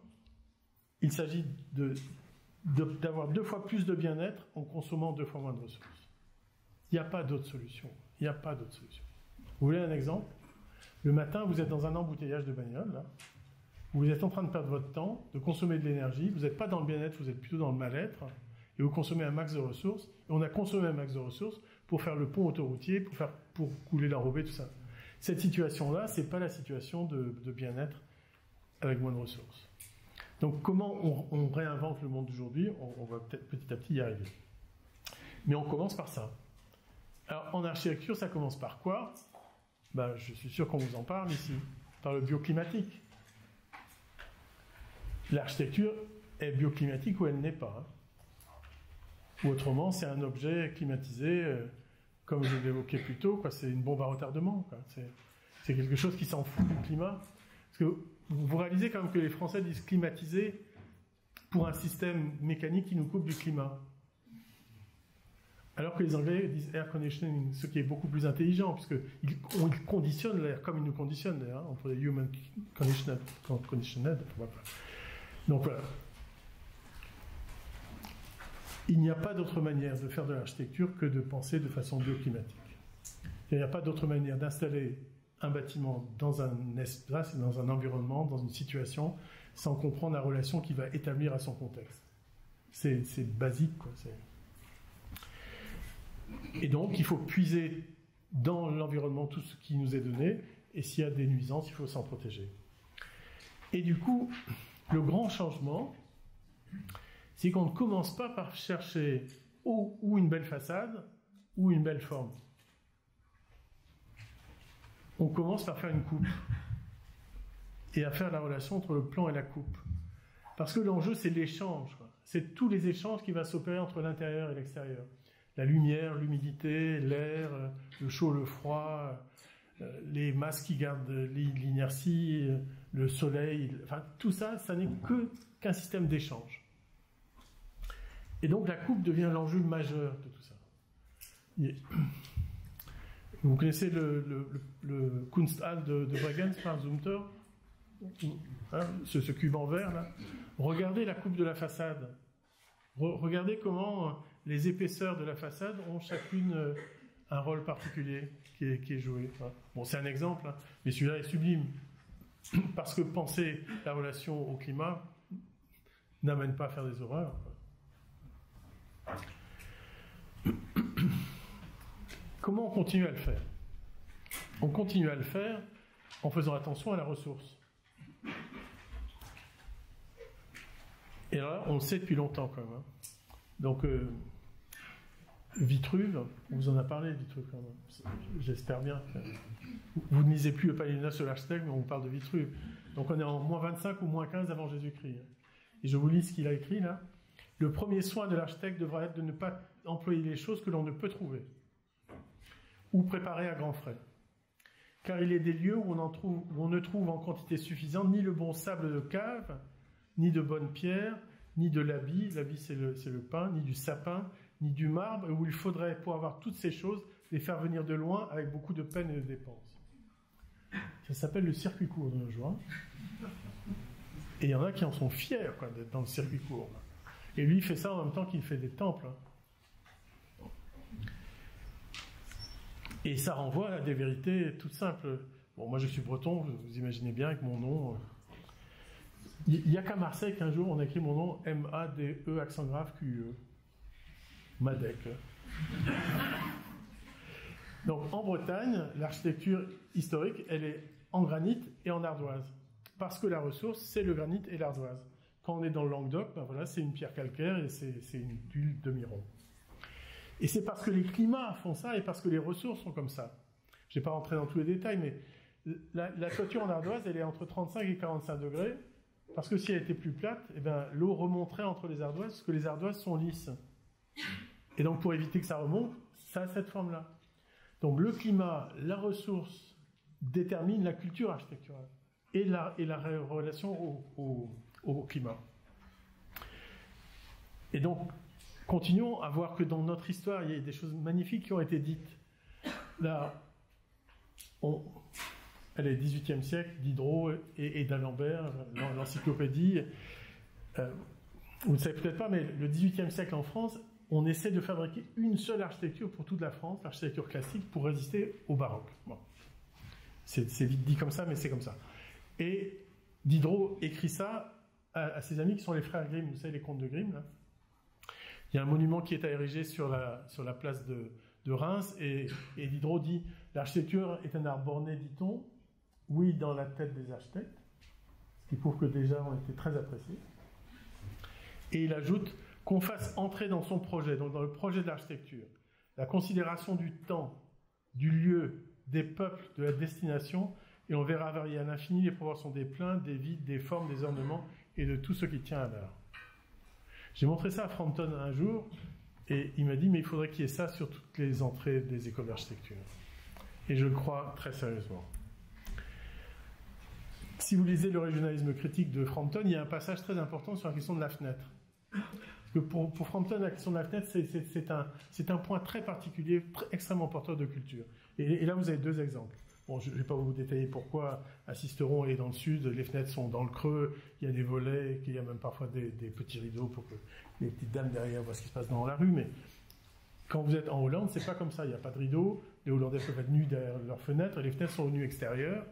il s'agit d'avoir 2 fois plus de bien-être en consommant 2 fois moins de ressources. Il n'y a pas d'autre solution. Il n'y a pas d'autre solution. Vous voulez un exemple? Le matin, vous êtes dans un embouteillage de bagnole, là. Vous êtes en train de perdre votre temps, de consommer de l'énergie, vous n'êtes pas dans le bien-être, vous êtes plutôt dans le mal-être, et vous consommez un max de ressources, et on a consommé un max de ressources pour faire le pont autoroutier, pour couler l'enrobé, tout ça. Cette situation-là, ce n'est pas la situation de bien-être avec moins de ressources. Donc comment on réinvente le monde d'aujourd'hui? On va peut-être petit à petit y arriver. Mais on commence par ça. Alors en architecture, ça commence par quoi? Je suis sûr qu'on vous en parle ici, par le bioclimatique. L'architecture est bioclimatique ou elle n'est pas. Ou autrement, c'est un objet climatisé, comme je l'évoquais plus tôt, c'est une bombe à retardement. C'est quelque chose qui s'en fout du climat. Parce que vous réalisez quand même que les Français disent climatiser pour un système mécanique qui nous coupe du climat. Alors que les Anglais disent air conditioning, ce qui est beaucoup plus intelligent, puisqu'ils conditionnent l'air comme ils nous conditionnent d'ailleurs, entre les human conditioned. Donc voilà. Il n'y a pas d'autre manière de faire de l'architecture que de penser de façon bioclimatique. Il n'y a pas d'autre manière d'installer un bâtiment dans un espace, dans un environnement, dans une situation, sans comprendre la relation qu'il va établir à son contexte. C'est basique, quoi. Et donc, il faut puiser dans l'environnement tout ce qui nous est donné, et s'il y a des nuisances, il faut s'en protéger. Et du coup, le grand changement, c'est qu'on ne commence pas par chercher ou une belle façade, ou une belle forme. On commence par faire une coupe, et à faire la relation entre le plan et la coupe. Parce que l'enjeu, c'est l'échange. C'est tous les échanges qui vont s'opérer entre l'intérieur et l'extérieur. La lumière, l'humidité, l'air, le chaud, le froid, les masses qui gardent l'inertie, le soleil, enfin tout ça, ça n'est qu'un système d'échange. Et donc la coupe devient l'enjeu majeur de tout ça. Vous connaissez le Kunsthalle de Bregenz par Zumthor, ce cube en verre là. Regardez la coupe de la façade. Regardez comment les épaisseurs de la façade ont chacune un rôle particulier qui est joué. Bon, c'est un exemple, hein, mais celui-là est sublime. Parce que penser la relation au climat n'amène pas à faire des horreurs. Comment on continue à le faire? On continue à le faire en faisant attention à la ressource. Et là, on le sait depuis longtemps quand même. Donc, Vitruve, on vous en a parlé, Vitruve quand même. J'espère bien. Vous ne lisez plus le Palinodon sur l'architecte, mais on vous parle de Vitruve. Donc on est en moins 25 ou moins 15 avant Jésus-Christ. Et je vous lis ce qu'il a écrit là. Le premier soin de l'architecte devra être de ne pas employer les choses que l'on ne peut trouver ou préparer à grands frais. Car il y a des lieux où on ne trouve en quantité suffisante ni le bon sable de cave, ni de bonnes pierres, ni de l'habit c'est le pain, ni du sapin, ni du marbre, où il faudrait, pour avoir toutes ces choses, les faire venir de loin avec beaucoup de peine et de dépenses. Ça s'appelle le circuit court de nos jours. Et il y en a qui en sont fiers d'être dans le circuit court. Et lui, il fait ça en même temps qu'il fait des temples. Et ça renvoie à des vérités toutes simples. Bon, moi je suis breton, vous imaginez bien avec mon nom. Il n'y a qu'à Marseille qu'un jour on a écrit mon nom M-A-D-E, accent grave, Q-E. Madec. Donc en Bretagne, l'architecture historique, elle est en granit et en ardoise. Parce que la ressource, c'est le granit et l'ardoise. Quand on est dans le Languedoc, voilà, c'est une pierre calcaire et c'est une tuile demi-rond. Et c'est parce que les climats font ça et parce que les ressources sont comme ça. Je ne vais pas rentrer dans tous les détails, mais la toiture en ardoise, elle est entre 35 et 45 degrés, parce que si elle était plus plate, eh bien, l'eau remonterait entre les ardoises, parce que les ardoises sont lisses. Et donc, pour éviter que ça remonte, ça a cette forme-là. Donc, le climat, la ressource, déterminent la culture architecturale et la relation au climat. Et donc, continuons à voir que dans notre histoire, il y a des choses magnifiques qui ont été dites. Là, allez, 18e siècle, Diderot et d'Alembert, l'encyclopédie. Vous ne savez peut-être pas, mais le 18e siècle en France, on essaie de fabriquer une seule architecture pour toute la France, l'architecture classique, pour résister au baroque. Bon. C'est vite dit comme ça, mais c'est comme ça. Et Diderot écrit ça à ses amis qui sont les frères Grimm, vous savez, les contes de Grimm, là. Il y a un monument qui est érigé sur la place de Reims, et Diderot dit « L'architecture est un art borné, dit-on, oui, dans la tête des architectes », ce qui prouve que déjà on était très appréciés. Et il ajoute qu'on fasse entrer dans son projet, donc dans le projet de l'architecture, la considération du temps, du lieu, des peuples, de la destination, et on verra varier à l'infini les proportions des pleins, des vides, des formes, des ornements, et de tout ce qui tient à l'art. J'ai montré ça à Frampton un jour, et il m'a dit, mais il faudrait qu'il y ait ça sur toutes les entrées des écoles d'architecture. Et je le crois très sérieusement. Si vous lisez le régionalisme critique de Frampton, il y a un passage très important sur la question de la fenêtre. Parce que pour Frampton, la question de la fenêtre, c'est un point très particulier, extrêmement porteur de culture. Et là, vous avez deux exemples. Bon, je ne vais pas vous détailler pourquoi à Sisteron et dans le sud, les fenêtres sont dans le creux, il y a des volets, qu'il y a même parfois des petits rideaux pour que les petites dames derrière voient ce qui se passe dans la rue. Mais quand vous êtes en Hollande, c'est pas comme ça. Il n'y a pas de rideau. Les Hollandais peuvent être nus derrière leurs fenêtres. Et les fenêtres sont aux nues extérieures.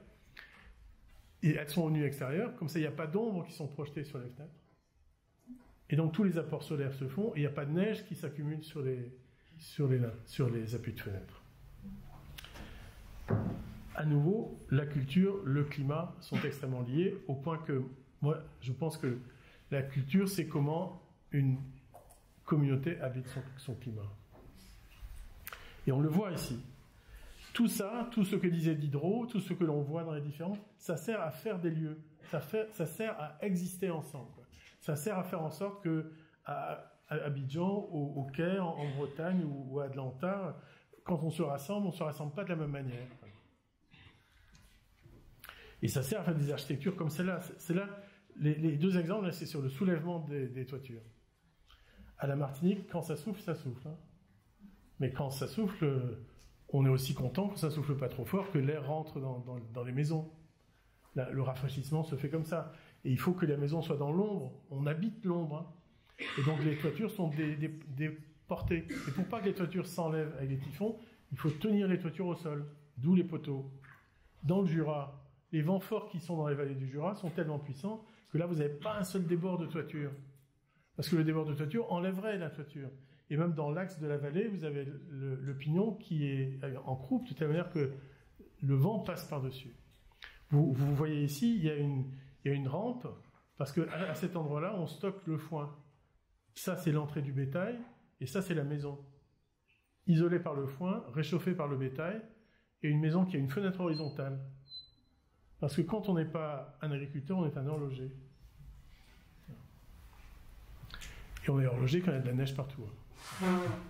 Et elles sont aux nues extérieures. Comme ça, il n'y a pas d'ombre qui sont projetées sur les fenêtres. Et donc, tous les apports solaires se font. Et il n'y a pas de neige qui s'accumule sur les appuis de fenêtres. À nouveau, la culture, le climat sont extrêmement liés, au point que, moi, je pense que la culture, c'est comment une communauté habite son climat. Et on le voit ici. Tout ça, tout ce que disait Diderot, tout ce que l'on voit dans les différences, ça sert à faire des lieux, ça sert à exister ensemble. Ça sert à faire en sorte que à Abidjan, au Caire, en Bretagne ou à Atlanta, quand on se rassemble pas de la même manière. Et ça sert à faire des architectures comme celle-là. Les deux exemples, là, c'est sur le soulèvement des toitures. À la Martinique, quand ça souffle, ça souffle. Hein. Mais quand ça souffle, on est aussi content que ça souffle pas trop fort, que l'air rentre dans les maisons. Là, le rafraîchissement se fait comme ça. Et il faut que la maison soit dans l'ombre. On habite l'ombre. Hein. Et donc les toitures sont des portées. Et pour pas que les toitures s'enlèvent avec les typhons, il faut tenir les toitures au sol. D'où les poteaux. Dans le Jura, les vents forts qui sont dans les vallées du Jura sont tellement puissants que là, vous n'avez pas un seul débord de toiture. Parce que le débord de toiture enlèverait la toiture. Et même dans l'axe de la vallée, vous avez le pignon qui est en croupe, de telle manière que le vent passe par-dessus. Vous voyez ici, il y a une rampe, parce qu'à cet endroit-là, on stocke le foin. Ça, c'est l'entrée du bétail, et ça, c'est la maison. Isolée par le foin, réchauffée par le bétail, et une maison qui a une fenêtre horizontale. Parce que quand on n'est pas un agriculteur, on est un horloger. Et on est horloger quand il y a de la neige partout.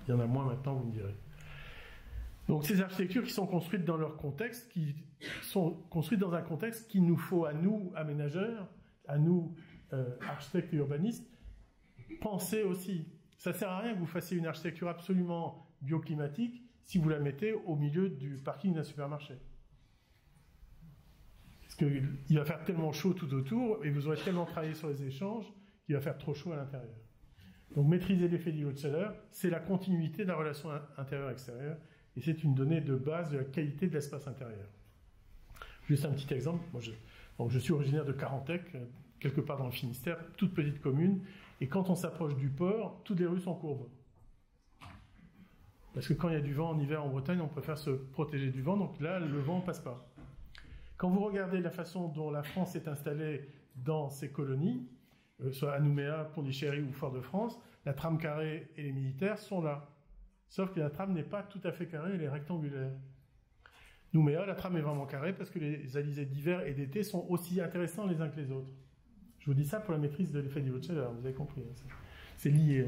Il y en a moins maintenant, vous me direz. Donc ces architectures qui sont construites dans leur contexte, qui sont construites dans un contexte qu'il nous faut à nous, aménageurs, à nous, architectes et urbanistes, penser aussi. Ça ne sert à rien que vous fassiez une architecture absolument bioclimatique si vous la mettez au milieu du parking d'un supermarché. Parce qu'il va faire tellement chaud tout autour et vous aurez tellement travaillé sur les échanges qu'il va faire trop chaud à l'intérieur. Donc maîtriser l'effet d'îlot de chaleur, c'est la continuité de la relation intérieure-extérieure et c'est une donnée de base de la qualité de l'espace intérieur. Juste un petit exemple, je suis originaire de Carantec, quelque part dans le Finistère, toute petite commune, et quand on s'approche du port, toutes les rues sont courbes. Parce que quand il y a du vent en hiver en Bretagne, on préfère se protéger du vent, donc là, le vent ne passe pas. Quand vous regardez la façon dont la France est installée dans ses colonies, soit à Nouméa, Pondichéry ou Fort-de-France, la trame carrée et les militaires sont là. Sauf que la trame n'est pas tout à fait carrée, elle est rectangulaire. Nouméa, la trame est vraiment carrée parce que les alizés d'hiver et d'été sont aussi intéressants les uns que les autres. Je vous dis ça pour la maîtrise de l'effet d'îlot de chaleur, vous avez compris. C'est lié.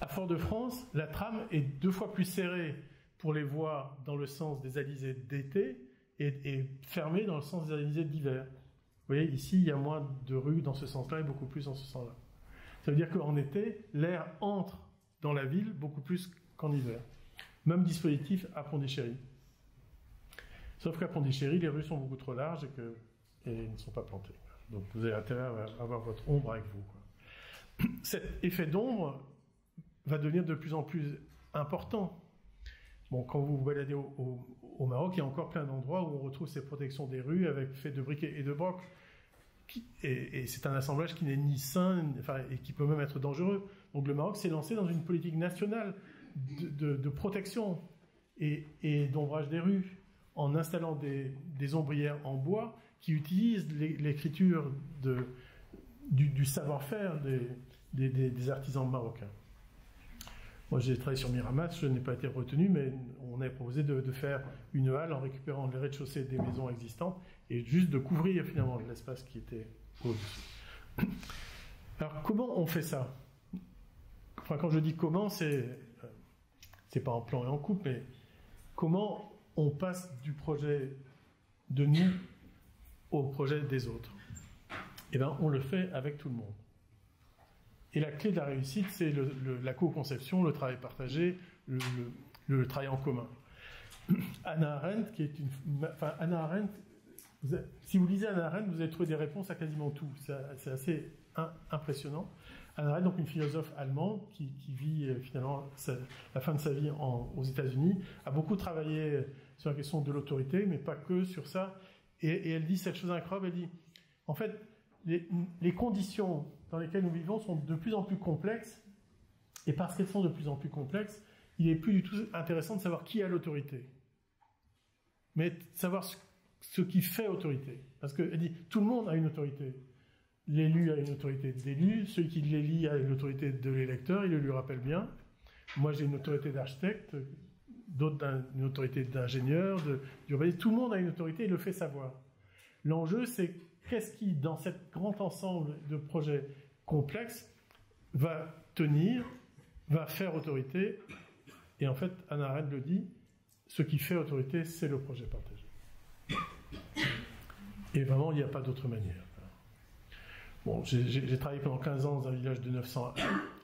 À Fort-de-France, la trame est 2 fois plus serrée pour les voies dans le sens des alizés d'été et fermée dans le sens des alizés d'hiver. Vous voyez, ici, il y a moins de rues dans ce sens-là et beaucoup plus dans ce sens-là. Ça veut dire qu'en été, l'air entre dans la ville beaucoup plus qu'en hiver. Même dispositif à Pondichéry. Sauf qu'à Pondichéry, les rues sont beaucoup trop larges et ne sont pas plantées. Donc vous avez intérêt à avoir votre ombre avec vous, quoi. Cet effet d'ombre va devenir de plus en plus important. Bon, quand vous vous baladez au Maroc, il y a encore plein d'endroits où on retrouve ces protections des rues fait de briques et de brocs. Et c'est un assemblage qui n'est ni sain, et qui peut même être dangereux. Donc le Maroc s'est lancé dans une politique nationale de protection et d'ombrage des rues, en installant des ombrières en bois qui utilisent l'écriture du savoir-faire des artisans marocains. Moi, j'ai travaillé sur Miramas, je n'ai pas été retenu, mais on a proposé de faire une halle en récupérant les rez-de-chaussée des maisons existantes et juste de couvrir finalement l'espace qui était au-dessus. Alors, comment on fait ça? Enfin, quand je dis comment, c'est pas en plan et en coupe, mais comment on passe du projet de nous au projet des autres? Eh bien, on le fait avec tout le monde. Et la clé de la réussite, c'est la co-conception, le travail partagé, le travail en commun. Hannah Arendt, Hannah Arendt, si vous lisez Hannah Arendt, vous allez trouver des réponses à quasiment tout. C'est assez impressionnant. Hannah Arendt, donc une philosophe allemande qui vit finalement la fin de sa vie aux États-Unis, a beaucoup travaillé sur la question de l'autorité, mais pas que sur ça. Et elle dit cette chose incroyable, elle dit, en fait, les conditions dans lesquelles nous vivons sont de plus en plus complexes, et parce qu'elles sont de plus en plus complexes, il n'est plus du tout intéressant de savoir qui a l'autorité, mais de savoir ce qui fait autorité. Parce qu'elle dit, tout le monde a une autorité. L'élu a une autorité d'élu, celui qui l'élit a une autorité de l'électeur, il le lui rappelle bien. Moi, j'ai une autorité d'architecte, d'autres une autorité d'ingénieur, d'urbaniste. Tout le monde a une autorité et le fait savoir. L'enjeu, c'est qu'est-ce qui, dans cet grand ensemble de projets complexes, va tenir, va faire autorité. Et en fait, Hannah Arendt le dit, ce qui fait autorité, c'est le projet partagé. Et vraiment, il n'y a pas d'autre manière. Bon, j'ai travaillé pendant 15 ans dans un village de 900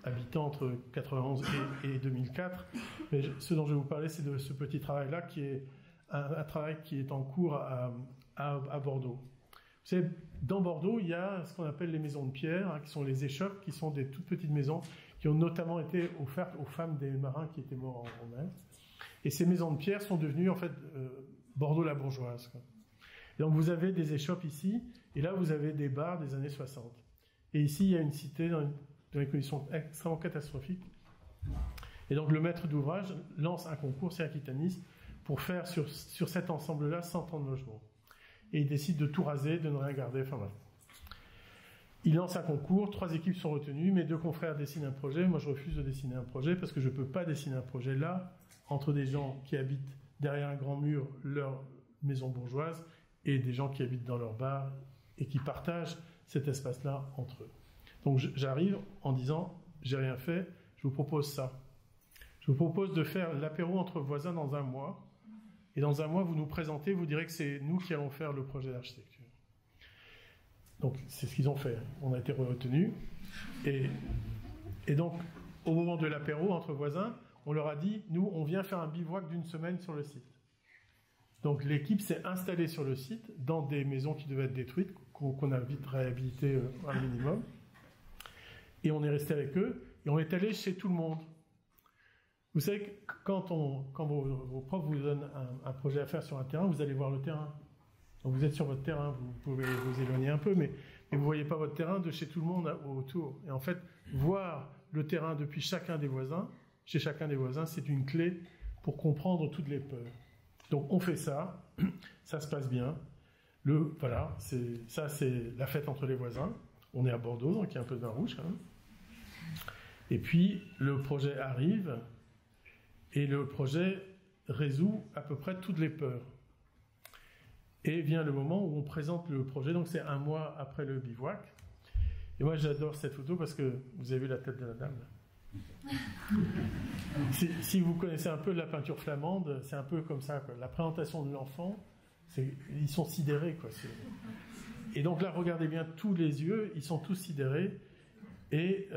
habitants entre 1991 et 2004. Mais ce dont je vais vous parler, c'est de ce petit travail-là, qui est un travail qui est en cours à Bordeaux. Vous savez, dans Bordeaux, il y a ce qu'on appelle les maisons de pierre, qui sont les échoppes, qui sont des toutes petites maisons qui ont notamment été offertes aux femmes des marins qui étaient morts en mer. Et ces maisons de pierre sont devenues, en fait, Bordeaux la bourgeoise, quoi. Et donc vous avez des échoppes ici, et là vous avez des bars des années 60. Et ici, il y a une cité dans des conditions extrêmement catastrophiques. Et donc le maître d'ouvrage lance un concours, c'est Aquitanis, pour faire sur cet ensemble-là 100 ans de logement. Et il décide de tout raser, de ne rien garder, enfin bref. Il lance un concours, 3 équipes sont retenues, mes 2 confrères dessinent un projet. Moi, je refuse de dessiner un projet parce que je ne peux pas dessiner un projet là, entre des gens qui habitent derrière un grand mur, leur maison bourgeoise, et des gens qui habitent dans leur bar et qui partagent cet espace-là entre eux. Donc j'arrive en disant, j'ai rien fait, je vous propose ça. Je vous propose de faire l'apéro entre voisins dans un mois, et dans un mois, vous nous présentez, vous direz que c'est nous qui allons faire le projet d'architecture. Donc c'est ce qu'ils ont fait. On a été retenus. Et donc, au moment de l'apéro entre voisins, on leur a dit, nous, on vient faire un bivouac d'1 semaine sur le site. Donc l'équipe s'est installée sur le site, dans des maisons qui devaient être détruites, qu'on a vite réhabilitées un minimum. Et on est resté avec eux, et on est allé chez tout le monde. Vous savez que quand vos profs vous donnent un projet à faire sur un terrain, vous allez voir le terrain. Donc vous êtes sur votre terrain, vous pouvez vous éloigner un peu, mais vous ne voyez pas votre terrain de chez tout le monde autour. Et en fait, voir le terrain depuis chacun des voisins, chez chacun des voisins, c'est une clé pour comprendre toutes les peurs. Donc on fait ça, ça se passe bien. Voilà, c'est la fête entre les voisins. On est à Bordeaux, donc il y a un peu de vin rouge quand même. Et puis le projet arrive, et le projet résout à peu près toutes les peurs. Et vient le moment où on présente le projet, donc c'est 1 mois après le bivouac. Et moi j'adore cette photo parce que vous avez vu la tête de la dame là. Si vous connaissez un peu de la peinture flamande, c'est un peu comme ça, quoi. La présentation de l'enfant, ils sont sidérés, quoi. Et donc là, regardez bien tous les yeux, ils sont tous sidérés. Et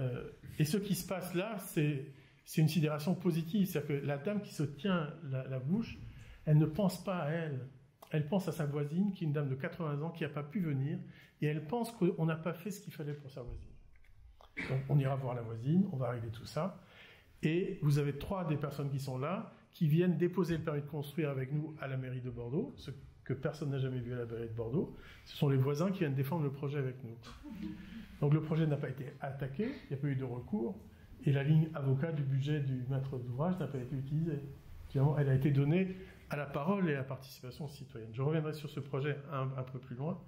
ce qui se passe là, c'est une sidération positive. C'est-à-dire que la dame qui se tient la bouche, elle ne pense pas à elle. elle pense à sa voisine, qui est une dame de 80 ans, qui n'a pas pu venir, et elle pense qu'on n'a pas fait ce qu'il fallait pour sa voisine. Donc on ira voir la voisine, on va régler tout ça, et vous avez 3 des personnes qui sont là, qui viennent déposer le permis de construire avec nous à la mairie de Bordeaux, ce que personne n'a jamais vu à la mairie de Bordeaux. Ce sont les voisins qui viennent défendre le projet avec nous. Donc le projet n'a pas été attaqué, il n'y a pas eu de recours, et la ligne avocat du budget du maître d'ouvrage n'a pas été utilisée. Finalement, elle a été donnée à la parole et à la participation citoyenne. Je reviendrai sur ce projet un peu plus loin,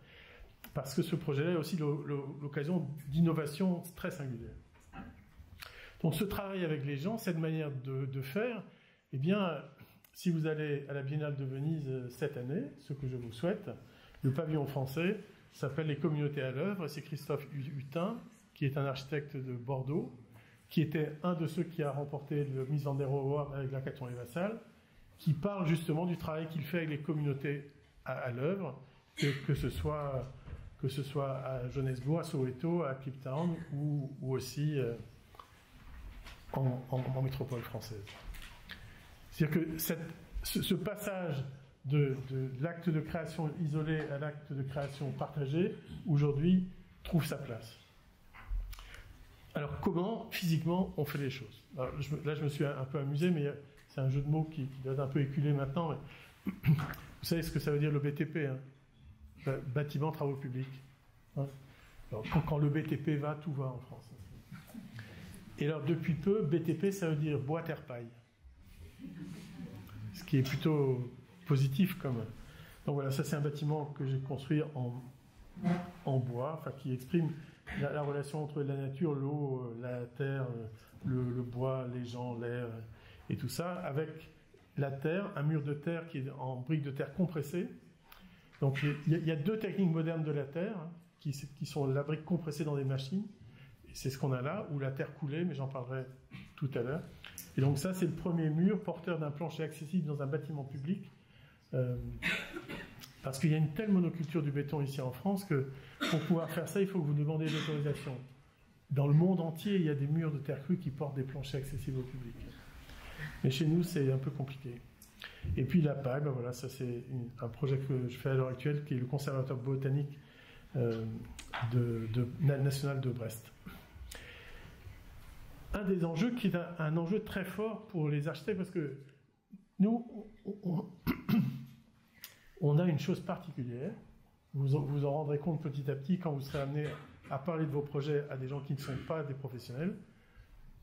parce que ce projet-là est aussi l'occasion d'innovation très singulière. Donc ce travail avec les gens, cette manière de faire, eh bien, si vous allez à la Biennale de Venise cette année, ce que je vous souhaite, le pavillon français s'appelle Les communautés à l'œuvre, et c'est Christophe Hutin, qui est un architecte de Bordeaux, qui était un de ceux qui a remporté le Mies van der Rohe avec la Caton et Vassal, qui parle justement du travail qu'il fait avec les communautés à l'œuvre, que ce soit à Johannesburg, à Soweto, à Cape Town ou aussi en métropole française. C'est-à-dire que ce passage de l'acte de création isolé à l'acte de création partagé, aujourd'hui, trouve sa place. Alors, comment, physiquement, on fait les choses? Alors, là, je me suis un peu amusé, mais c'est un jeu de mots qui doit être un peu éculé maintenant. Mais vous savez ce que ça veut dire le BTP, hein? Bâtiment, travaux publics. Hein? Alors, quand le BTP va, tout va en France. Et alors, depuis peu, BTP, ça veut dire bois, terre, paille. Ce qui est plutôt positif comme... Donc voilà, ça c'est un bâtiment que j'ai construit en bois, enfin qui exprime la relation entre la nature, l'eau, la terre, le bois, les gens, l'air et tout ça, avec la terre, un mur de terre qui est en briques de terre compressées. Donc il y a 2 techniques modernes de la terre, hein, qui sont la brique compressée dans des machines, et c'est ce qu'on a là, ou la terre coulée, mais j'en parlerai tout à l'heure. Et donc ça, c'est le premier mur porteur d'un plancher accessible dans un bâtiment public, parce qu'il y a une telle monoculture du béton ici en France que pour pouvoir faire ça, il faut que vous demandiez l'autorisation. Dans le monde entier, il y a des murs de terre crue qui portent des planchers accessibles au public. Mais chez nous, c'est un peu compliqué. Et puis la paille, ben voilà, ça c'est un projet que je fais à l'heure actuelle, qui est le conservatoire botanique national de Brest. Un des enjeux qui est un enjeu très fort pour les architectes, parce que nous, on a une chose particulière, vous en rendrez compte petit à petit quand vous serez amené à parler de vos projets à des gens qui ne sont pas des professionnels,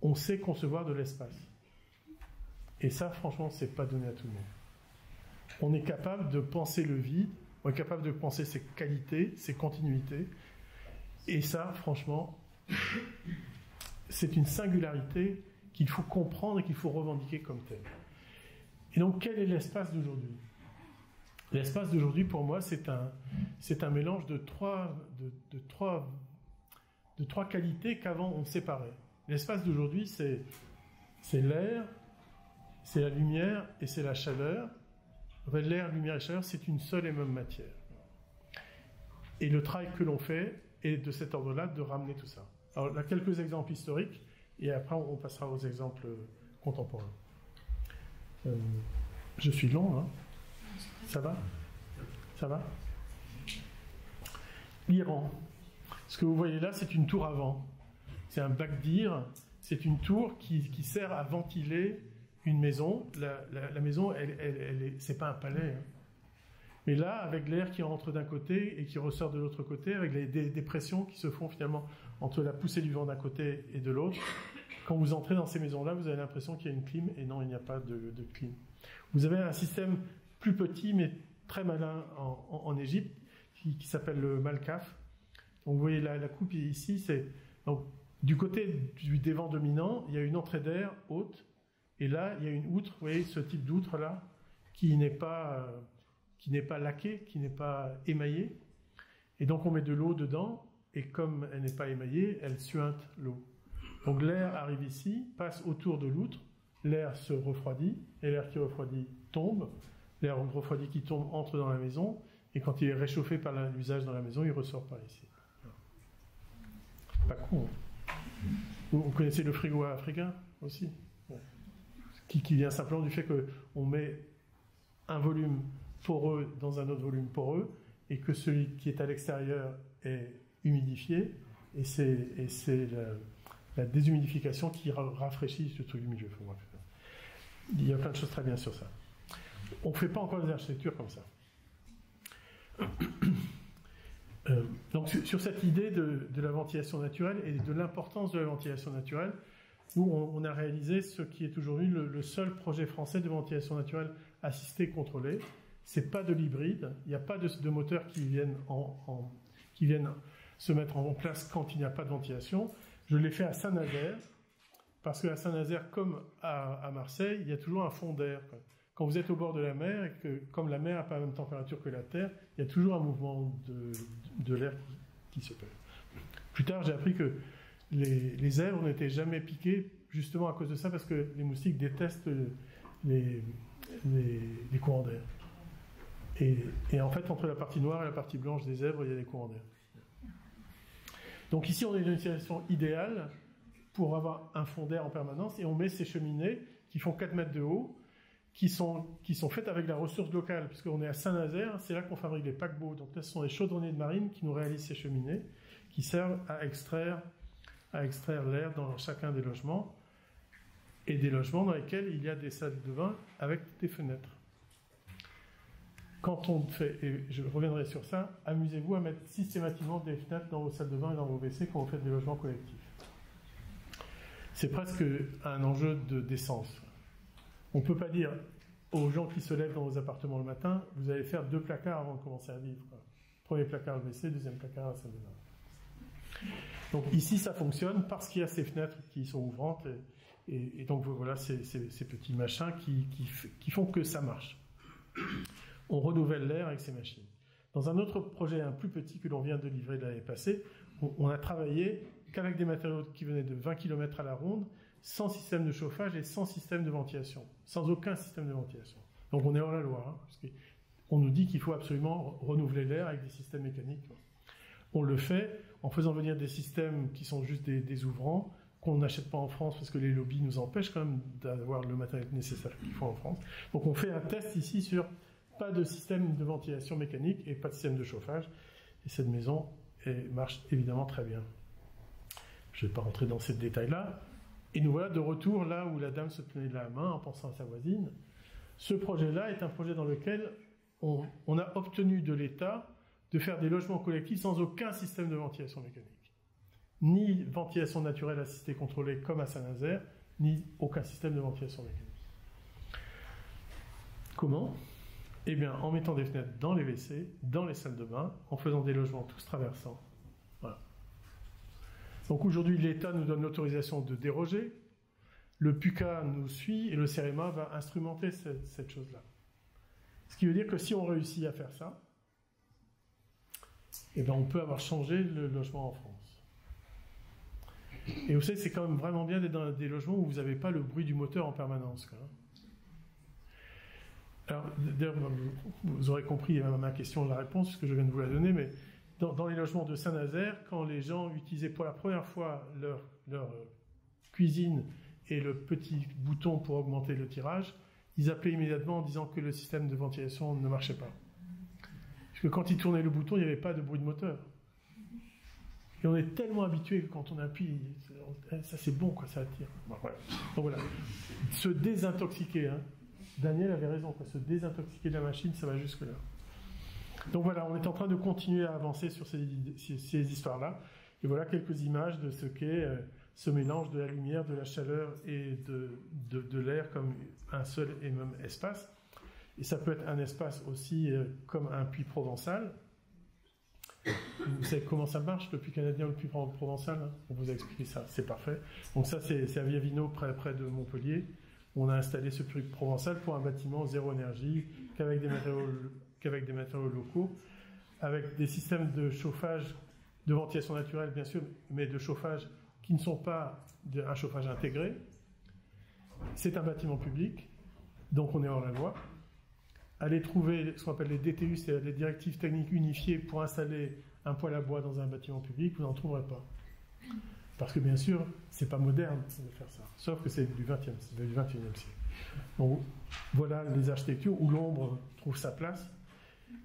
on sait concevoir de l'espace. Et ça, franchement, c'est pas donné à tout le monde. On est capable de penser le vide, on est capable de penser ses qualités, ses continuités, et ça, franchement, c'est une singularité qu'il faut comprendre et qu'il faut revendiquer comme telle. Et donc, quel est l'espace d'aujourd'hui? L'espace d'aujourd'hui, pour moi, c'est un mélange de trois qualités qu'avant on séparait. L'espace d'aujourd'hui, c'est l'air, c'est la lumière et c'est la chaleur. En fait, l'air, lumière et chaleur, c'est une seule et même matière. Et le travail que l'on fait est de cet ordre-là, de ramener tout ça. Alors, là, quelques exemples historiques, et après, on passera aux exemples contemporains. Je suis long, hein? Ça va? Ça va? L'Iran. Ce que vous voyez là, c'est une tour à vent. C'est un bakdir, c'est une tour qui sert à ventiler une maison. La maison, c'est pas un palais. Hein. Mais là, avec l'air qui rentre d'un côté et qui ressort de l'autre côté, avec des pressions qui se font finalement entre la poussée du vent d'un côté et de l'autre, quand vous entrez dans ces maisons-là, vous avez l'impression qu'il y a une clim, et non, il n'y a pas de clim. Vous avez un système plus petit, mais très malin en Égypte, qui s'appelle le Malkaf. Donc vous voyez la coupe ici, c'est donc du côté des vents dominants, il y a une entrée d'air haute, et là, il y a une outre, vous voyez ce type d'outre-là, qui n'est pas laquée, qui n'est pas émaillée. Et donc on met de l'eau dedans, et comme elle n'est pas émaillée, elle suinte l'eau. Donc l'air arrive ici, passe autour de l'outre, l'air se refroidit, et l'air qui refroidit tombe, l'air refroidi qui tombe entre dans la maison, et quand il est réchauffé par l'usage dans la maison, il ressort par ici. Pas con. Hein. Vous connaissez le frigo africain aussi, qui vient simplement du fait qu'on met un volume poreux dans un autre volume poreux, et que celui qui est à l'extérieur est humidifié, et c'est la déshumidification qui rafraîchit ce truc du milieu. Il y a plein de choses très bien sur ça. On ne fait pas encore des architectures comme ça. Donc sur cette idée de la ventilation naturelle et de l'importance de la ventilation naturelle, nous on a réalisé ce qui est aujourd'hui le seul projet français de ventilation naturelle assistée et contrôlée. C'est pas de l'hybride, il n'y a pas de moteurs qui viennent se mettre en place quand il n'y a pas de ventilation. Je l'ai fait à Saint-Nazaire, parce qu'à Saint-Nazaire, comme à Marseille, il y a toujours un fond d'air. Quand vous êtes au bord de la mer, et que comme la mer n'a pas la même température que la terre, il y a toujours un mouvement de l'air qui se fait. Plus tard, j'ai appris que les zèbres n'étaient jamais piqués, justement à cause de ça, parce que les moustiques détestent les courants d'air. Et en fait, entre la partie noire et la partie blanche des zèbres, il y a des courants d'air. Donc ici, on est dans une situation idéale pour avoir un fond d'air en permanence, et on met ces cheminées qui font 4 mètres de haut, qui sont faites avec la ressource locale, puisqu'on est à Saint-Nazaire, c'est là qu'on fabrique les paquebots. Donc là, ce sont les chaudronniers de marine qui nous réalisent ces cheminées, qui servent à extraire l'air dans chacun des logements, et des logements dans lesquels il y a des salles de bain avec des fenêtres. Quand on fait, et je reviendrai sur ça, amusez-vous à mettre systématiquement des fenêtres dans vos salles de bain et dans vos WC quand vous faites des logements collectifs. C'est presque un enjeu de décence. On ne peut pas dire aux gens qui se lèvent dans vos appartements le matin, vous allez faire 2 placards avant de commencer à vivre. Premier placard le WC, deuxième placard la salle de bain. Donc ici, ça fonctionne parce qu'il y a ces fenêtres qui sont ouvrantes, et donc voilà ces petits machins qui font que ça marche. On renouvelle l'air avec ces machines. Dans un autre projet, un plus petit que l'on vient de livrer l'année passée, on a travaillé qu'avec des matériaux qui venaient de 20 km à la ronde, sans système de chauffage et sans système de ventilation, sans aucun système de ventilation. Donc on est hors la loi, parce qu'on nous dit qu'il faut absolument renouveler l'air avec des systèmes mécaniques. On le fait en faisant venir des systèmes qui sont juste des ouvrants, qu'on n'achète pas en France parce que les lobbies nous empêchent quand même d'avoir le matériel nécessaire qu'il faut en France. Donc on fait un test ici sur pas de système de ventilation mécanique et pas de système de chauffage. Et cette maison marche évidemment très bien. Je ne vais pas rentrer dans ces détails-là. Et nous voilà de retour là où la dame se tenait la main en pensant à sa voisine. Ce projet-là est un projet dans lequel on a obtenu de l'État de faire des logements collectifs sans aucun système de ventilation mécanique. Ni ventilation naturelle assistée contrôlée comme à Saint-Nazaire, ni aucun système de ventilation mécanique. Comment ? Eh bien, en mettant des fenêtres dans les WC, dans les salles de bain, en faisant des logements tous traversants. Voilà. Donc aujourd'hui, l'État nous donne l'autorisation de déroger, le PUCA nous suit et le CEREMA va instrumenter cette chose-là. Ce qui veut dire que si on réussit à faire ça, eh bien, on peut avoir changé le logement en France. Et vous savez, c'est quand même vraiment bien d'être dans des logements où vous n'avez pas le bruit du moteur en permanence. Alors, d'ailleurs, vous aurez compris ma question, la réponse, parce que je viens de vous la donner, mais dans les logements de Saint-Nazaire, quand les gens utilisaient pour la première fois leur cuisine et le petit bouton pour augmenter le tirage, ils appelaient immédiatement en disant que le système de ventilation ne marchait pas. Parce que quand ils tournaient le bouton, il n'y avait pas de bruit de moteur. Et on est tellement habitué que quand on appuie, ça c'est bon, quoi, ça attire. Bon, voilà. Donc voilà, se désintoxiquer, hein. Daniel avait raison, quoi. Se désintoxiquer de la machine, ça va jusque-là. Donc voilà, on est en train de continuer à avancer sur ces histoires-là. Et voilà quelques images de ce qu'est ce mélange de la lumière, de la chaleur et de l'air comme un seul et même espace. Et ça peut être un espace aussi comme un puits provençal. Vous savez comment ça marche, le puits canadien ou le puits provençal, hein? On vous a expliqué ça, c'est parfait. Donc ça, c'est à Viavino, près de Montpellier. On a installé ce puits provençal pour un bâtiment zéro énergie, qu'avec des matériaux locaux, avec des systèmes de chauffage, de ventilation naturelle bien sûr, mais de chauffage qui ne sont pas un chauffage intégré. C'est un bâtiment public, donc on est hors la loi. Allez trouver ce qu'on appelle les DTU, c'est les directives techniques unifiées pour installer un poêle à bois dans un bâtiment public, vous n'en trouverez pas. Parce que bien sûr, c'est pas moderne de faire ça, sauf que c'est du 21e siècle. Donc voilà les architectures où l'ombre trouve sa place.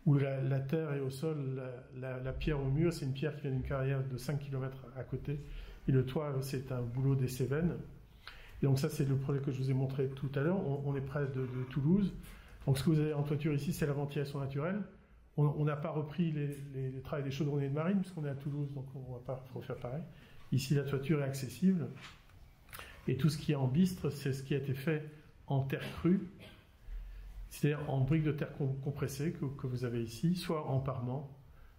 où la terre est au sol, la pierre au mur, c'est une pierre qui vient d'une carrière de 5 km à côté, et le toit, c'est un boulot des Cévennes. Et donc ça, c'est le projet que je vous ai montré tout à l'heure. On est près de Toulouse. Donc ce que vous avez en toiture ici, c'est la ventilation naturelle. On n'a pas repris les travaux des chaudronniers de marine, puisqu'on est à Toulouse, donc on ne va pas refaire pareil. Ici, la toiture est accessible. Et tout ce qui est en bistre, c'est ce qui a été fait en terre crue, c'est-à-dire en briques de terre compressées que vous avez ici, soit en parement,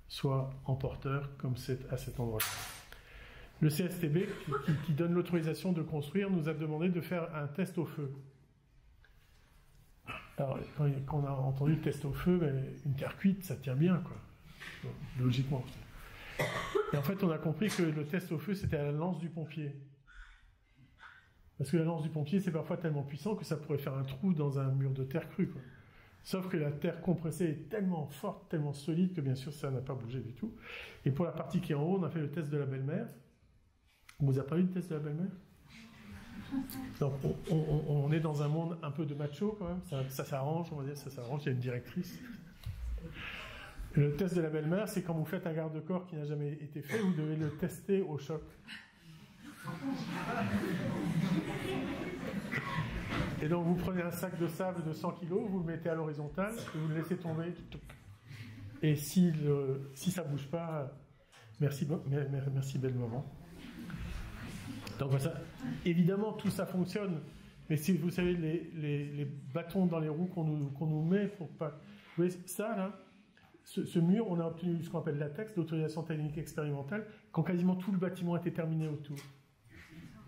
soit en porteur, comme c'est à cet endroit-là. Le CSTB, qui donne l'autorisation de construire, nous a demandé de faire un test au feu. Alors, quand on a entendu le test au feu, une terre cuite, ça tient bien, quoi. Donc, logiquement. Et en fait, on a compris que le test au feu, c'était à la lance du pompier. Parce que la lance du pompier, c'est parfois tellement puissant que ça pourrait faire un trou dans un mur de terre crue, quoi. Sauf que la terre compressée est tellement forte, tellement solide, que bien sûr, ça n'a pas bougé du tout. Et pour la partie qui est en haut, on a fait le test de la belle-mère. On vous a pas eu le test de la belle-mère? Donc, on est dans un monde un peu de macho, quand même. Ça s'arrange, on va dire, ça s'arrange. Il y a une directrice. Le test de la belle-mère, c'est quand vous faites un garde-corps qui n'a jamais été fait, vous devez le tester au choc. Et donc vous prenez un sac de sable de 100 kg, vous le mettez à l'horizontale, et vous le laissez tomber. Et si ça ne bouge pas, merci belle maman. Donc ça, évidemment tout ça fonctionne, mais si vous savez les bâtons dans les roues qu'on nous met pour pas... Vous voyez ça là, ce mur, on a obtenu ce qu'on appelle l'ATEX, l'autorisation technique expérimentale, quand quasiment tout le bâtiment était terminé autour.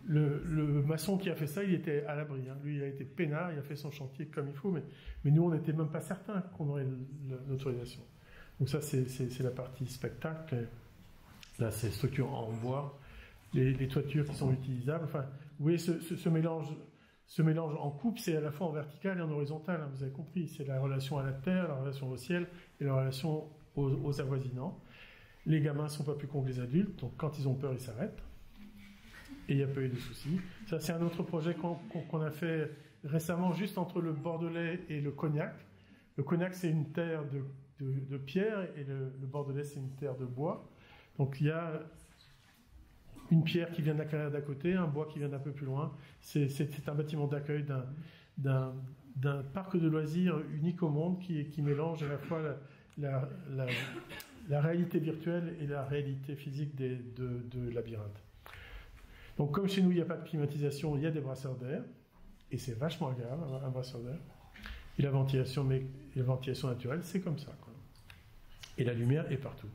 Le maçon qui a fait ça, il était à l'abri. Hein. Lui, il a été peinard, il a fait son chantier comme il faut, mais nous, on n'était même pas certains qu'on aurait l'autorisation. Donc ça, c'est la partie spectacle. Là, c'est structure en bois, les toitures qui sont utilisables. Enfin, vous voyez, ce mélange en coupe, c'est à la fois en vertical et en horizontal. Hein, vous avez compris, c'est la relation à la terre, la relation au ciel et la relation aux avoisinants. Les gamins ne sont pas plus cons que les adultes, donc quand ils ont peur, ils s'arrêtent. Et il n'y a pas eu de soucis. Ça, c'est un autre projet qu'on a fait récemment, juste entre le Bordelais et le Cognac. Le Cognac, c'est une terre de pierre, et le Bordelais, c'est une terre de bois. Donc, il y a une pierre qui vient de la carrière d'à côté, un bois qui vient d'un peu plus loin. C'est un bâtiment d'accueil d'un parc de loisirs unique au monde qui mélange à la fois la réalité virtuelle et la réalité physique de labyrinthe. Donc, comme chez nous, il n'y a pas de climatisation, il y a des brasseurs d'air, et c'est vachement agréable, un brasseur d'air. Et la ventilation naturelle, c'est comme ça, quoi. Et la lumière est partout.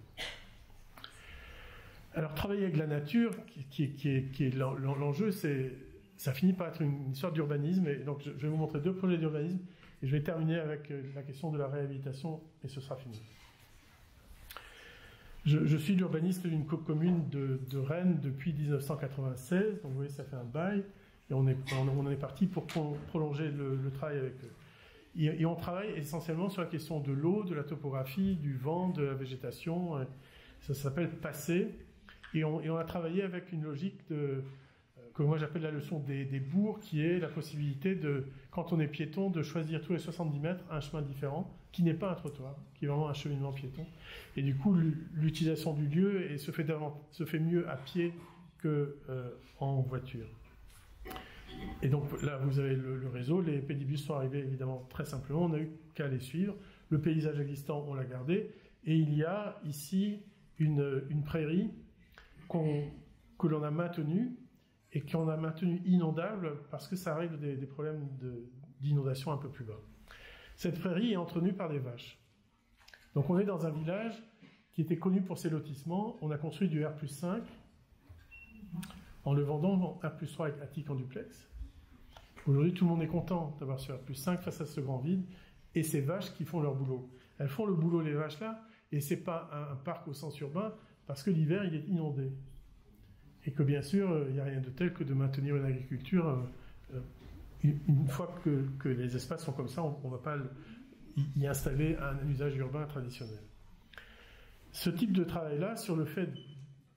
Alors, travailler avec la nature, qui est l'enjeu, ça finit par être une histoire d'urbanisme. Et donc, je vais vous montrer 2 projets d'urbanisme, et je vais terminer avec la question de la réhabilitation, et ce sera fini. Je suis l'urbaniste d'une commune de Rennes depuis 1996, donc vous voyez, ça fait un bail, et on est parti pour prolonger le travail avec eux. Et on travaille essentiellement sur la question de l'eau, de la topographie, du vent, de la végétation. Ça s'appelle passer, et on a travaillé avec une logique que moi j'appelle la leçon des bourgs, qui est la possibilité quand on est piéton, de choisir tous les 70 mètres un chemin différent, qui n'est pas un trottoir, qui est vraiment un cheminement piéton. Et du coup, l'utilisation du lieu se fait mieux à pied qu'en voiture. Et donc là, vous avez le réseau. Les pédibus sont arrivés évidemment très simplement. On n'a eu qu'à les suivre. Le paysage existant, on l'a gardé. Et il y a ici une prairie que l'on a maintenue, et qu'on a maintenue inondable parce que ça règle des problèmes d'inondation un peu plus bas. Cette prairie est entretenue par des vaches. Donc on est dans un village qui était connu pour ses lotissements. On a construit du R+5 en le vendant en R+3 avec attic en duplex. Aujourd'hui, tout le monde est content d'avoir ce R+5 face à ce grand vide, et ces vaches qui font leur boulot. Elles font le boulot, les vaches là, et c'est pas un parc au sens urbain, parce que l'hiver, il est inondé. Et que bien sûr, il n'y a rien de tel que de maintenir une agriculture. Une fois que les espaces sont comme ça, on ne va pas y installer un usage urbain traditionnel. Ce type de travail-là, sur le fait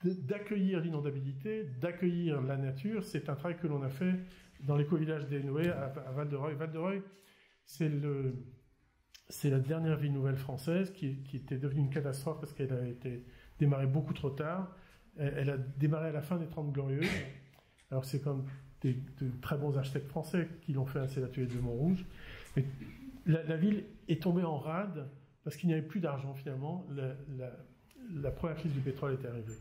d'accueillir l'inondabilité, d'accueillir la nature, c'est un travail que l'on a fait dans l'éco-village des Noé à Val-de-Reuil. Val-de-Reuil, c'est c'est la dernière ville nouvelle française qui était devenue une catastrophe parce qu'elle a été démarrée beaucoup trop tard. Elle a démarré à la fin des 30 Glorieuses. Alors c'est comme de très bons architectes français qui l'ont fait, c'est l'atelier de Montrouge. Mais la ville est tombée en rade parce qu'il n'y avait plus d'argent finalement. La première crise du pétrole était arrivée.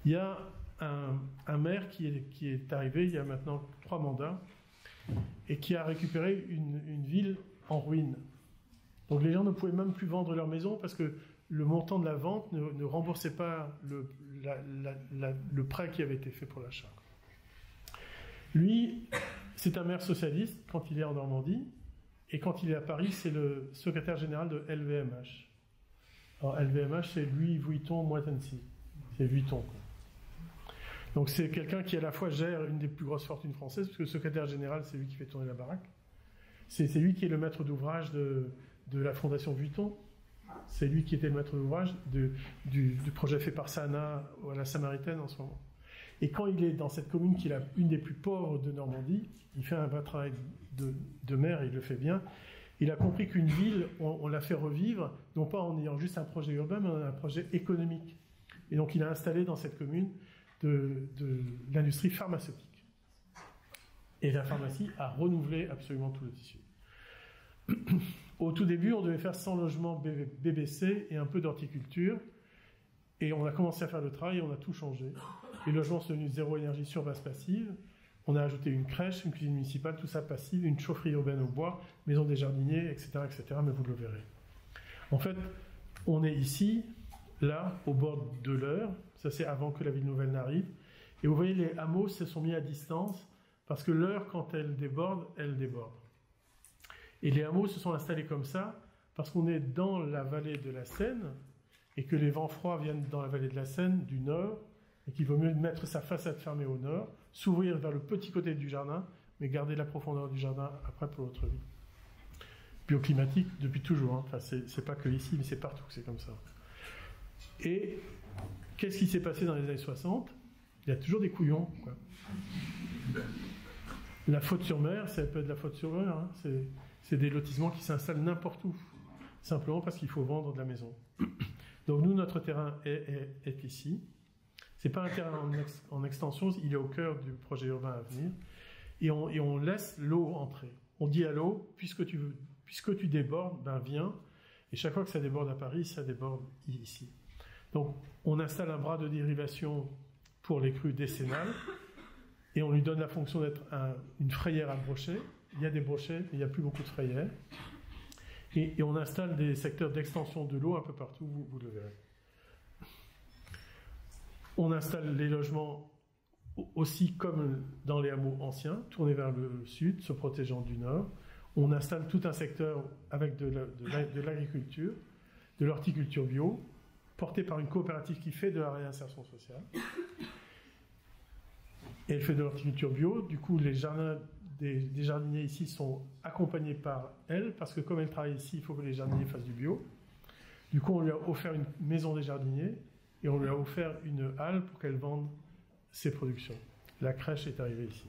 Il y a un maire qui est arrivé il y a maintenant 3 mandats et qui a récupéré une ville en ruine. Donc les gens ne pouvaient même plus vendre leur maison parce que le montant de la vente ne remboursait pas le prêt qui avait été fait pour l'achat. Lui, c'est un maire socialiste quand il est en Normandie, et quand il est à Paris, c'est le secrétaire général de LVMH. Alors LVMH, c'est Louis Vuitton Moitensi. C'est Vuitton, quoi. Donc c'est quelqu'un qui à la fois gère une des plus grosses fortunes françaises, parce que le secrétaire général, c'est lui qui fait tourner la baraque. C'est lui qui est le maître d'ouvrage de la fondation Vuitton. C'est lui qui était le maître d'ouvrage du projet fait par Sana à la Samaritaine en ce moment. Et quand il est dans cette commune qui est une des plus pauvres de Normandie, il fait un vrai travail de maire, il le fait bien. Il a compris qu'une ville, on la fait revivre, non pas en ayant juste un projet urbain, mais en un projet économique. Et donc il a installé dans cette commune de l'industrie pharmaceutique. Et la pharmacie a renouvelé absolument tout le tissu. Au tout début, on devait faire 100 logements BBC et un peu d'horticulture. Et on a commencé à faire le travail et on a tout changé. Les logements sont devenus zéro énergie sur base passive. On a ajouté une crèche, une cuisine municipale, tout ça passive, une chaufferie urbaine au bois, maison des jardiniers, etc., etc. Mais vous le verrez. En fait, on est ici, là, au bord de l'Eure. Ça, c'est avant que la ville nouvelle n'arrive. Et vous voyez, les hameaux se sont mis à distance parce que l'Eure, quand elle déborde, elle déborde. Et les hameaux se sont installés comme ça parce qu'on est dans la vallée de la Seine et que les vents froids viennent dans la vallée de la Seine du nord et qu'il vaut mieux mettre sa façade fermée au nord, s'ouvrir vers le petit côté du jardin, mais garder la profondeur du jardin après pour l'autre vie. Bioclimatique depuis toujours, hein. Enfin, c'est pas que ici, mais c'est partout que c'est comme ça. Et qu'est-ce qui s'est passé dans les années 60 ? Il y a toujours des couillons, quoi. La faute sur mer, ça peut être de la faute sur mer, hein. C'est des lotissements qui s'installent n'importe où, simplement parce qu'il faut vendre de la maison. Donc nous, notre terrain est ici. C'est pas un terrain en extension, il est au cœur du projet urbain à venir. Et on laisse l'eau entrer. On dit à l'eau, puisque tu débordes, ben viens. Et chaque fois que ça déborde à Paris, ça déborde ici. Donc on installe un bras de dérivation pour les crues décennales et on lui donne la fonction d'être une frayère à brochets. Il y a des brochets, mais il n'y a plus beaucoup de frayères. Et on installe des secteurs d'extension de l'eau un peu partout, vous le verrez. On installe les logements aussi comme dans les hameaux anciens, tournés vers le sud, se protégeant du nord. On installe tout un secteur avec de l'agriculture, de l'horticulture bio, porté par une coopérative qui fait de la réinsertion sociale. Et elle fait de l'horticulture bio. Du coup, les jardins des jardiniers ici sont accompagnés par elle, parce que comme elle travaille ici, il faut que les jardiniers fassent du bio. Du coup, on lui a offert une maison des jardiniers et on lui a offert une halle pour qu'elle vende ses productions. La crèche est arrivée ici.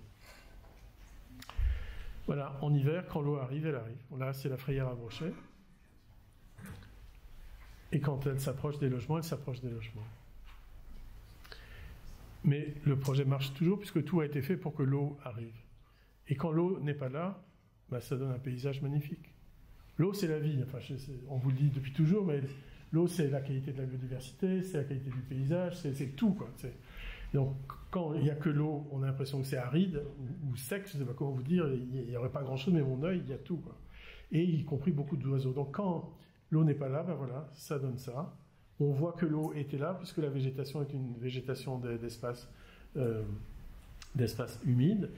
Voilà, en hiver, quand l'eau arrive, elle arrive. Là, c'est la frayère à brochets. Et quand elle s'approche des logements, elle s'approche des logements. Mais le projet marche toujours puisque tout a été fait pour que l'eau arrive. Et quand l'eau n'est pas là, bah, ça donne un paysage magnifique. L'eau, c'est la vie. Enfin, on vous le dit depuis toujours, mais l'eau, c'est la qualité de la biodiversité, c'est la qualité du paysage, c'est tout, quoi. Donc, quand il n'y a que l'eau, on a l'impression que c'est aride ou sec, je ne sais pas comment vous dire, il n'y aurait pas grand-chose, mais mon œil, il y a tout, quoi. Et y compris beaucoup d'oiseaux. Donc, quand l'eau n'est pas là, ben voilà, ça donne ça. On voit que l'eau était là, puisque la végétation est une végétation d'espace humide.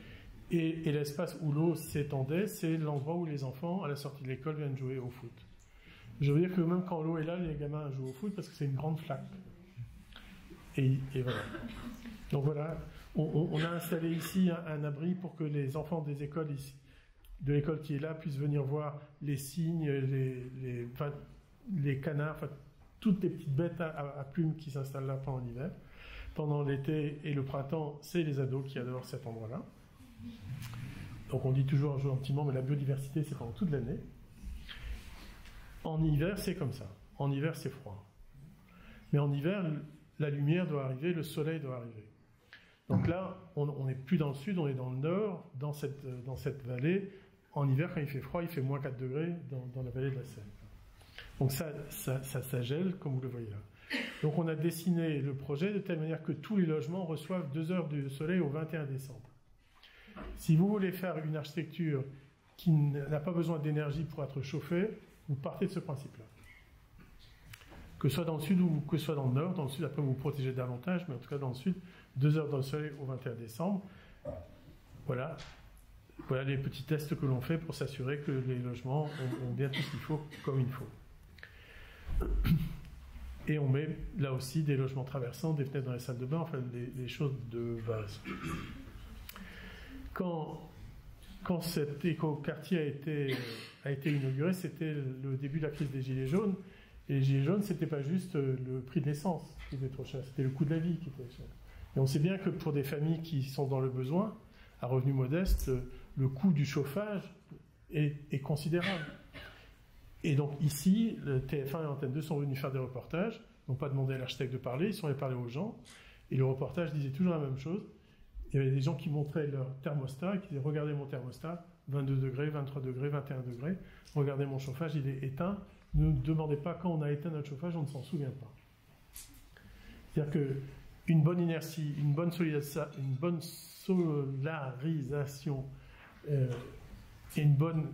Et l'espace où l'eau s'étendait, c'est l'endroit où les enfants, à la sortie de l'école, viennent jouer au foot. Je veux dire que même quand l'eau est là, les gamins jouent au foot parce que c'est une grande flaque. Et voilà. Donc voilà, on a installé ici un abri pour que les enfants des écoles ici, de l'école qui est là, puissent venir voir les cygnes, les canards, enfin, toutes les petites bêtes à plumes qui s'installent là pendant l'hiver. Pendant l'été et le printemps, c'est les ados qui adorent cet endroit-là. Donc on dit toujours gentiment, mais la biodiversité, c'est pendant toute l'année. En hiver, c'est comme ça. En hiver, c'est froid. Mais en hiver, la lumière doit arriver, le soleil doit arriver. Donc là, on n'est plus dans le sud, on est dans le nord, dans cette vallée. En hiver, quand il fait froid, il fait moins 4 degrés dans la vallée de la Seine. Donc ça gèle, comme vous le voyez là. Donc on a dessiné le projet de telle manière que tous les logements reçoivent 2 heures de soleil au 21 décembre. Si vous voulez faire une architecture qui n'a pas besoin d'énergie pour être chauffée, vous partez de ce principe-là. Que ce soit dans le sud ou que ce soit dans le nord, dans le sud, après vous vous protégez davantage, mais en tout cas dans le sud, 2 heures dans le soleil au 21 décembre. Voilà les petits tests que l'on fait pour s'assurer que les logements ont bien tout ce qu'il faut, comme il faut. Et on met là aussi des logements traversants, des fenêtres dans les salles de bain, enfin les choses de base. Quand cet éco-quartier a été inauguré, c'était le début de la crise des Gilets jaunes. Et les Gilets jaunes, c'était pas juste le prix de l'essence qui était trop cher, c'était le coût de la vie qui était cher. Et on sait bien que pour des familles qui sont dans le besoin, à revenus modestes, le coût du chauffage est considérable. Et donc ici, le TF1 et Antenne 2 sont venus faire des reportages, n'ont pas demandé à l'architecte de parler, ils sont allés parler aux gens, et le reportage disait toujours la même chose. Il y avait des gens qui montraient leur thermostat et qui disaient « Regardez mon thermostat, 22 degrés, 23 degrés, 21 degrés, regardez mon chauffage, il est éteint. Ne nous demandez pas quand on a éteint notre chauffage, on ne s'en souvient pas. » C'est-à-dire qu'une bonne inertie, une bonne solarisation et une bonne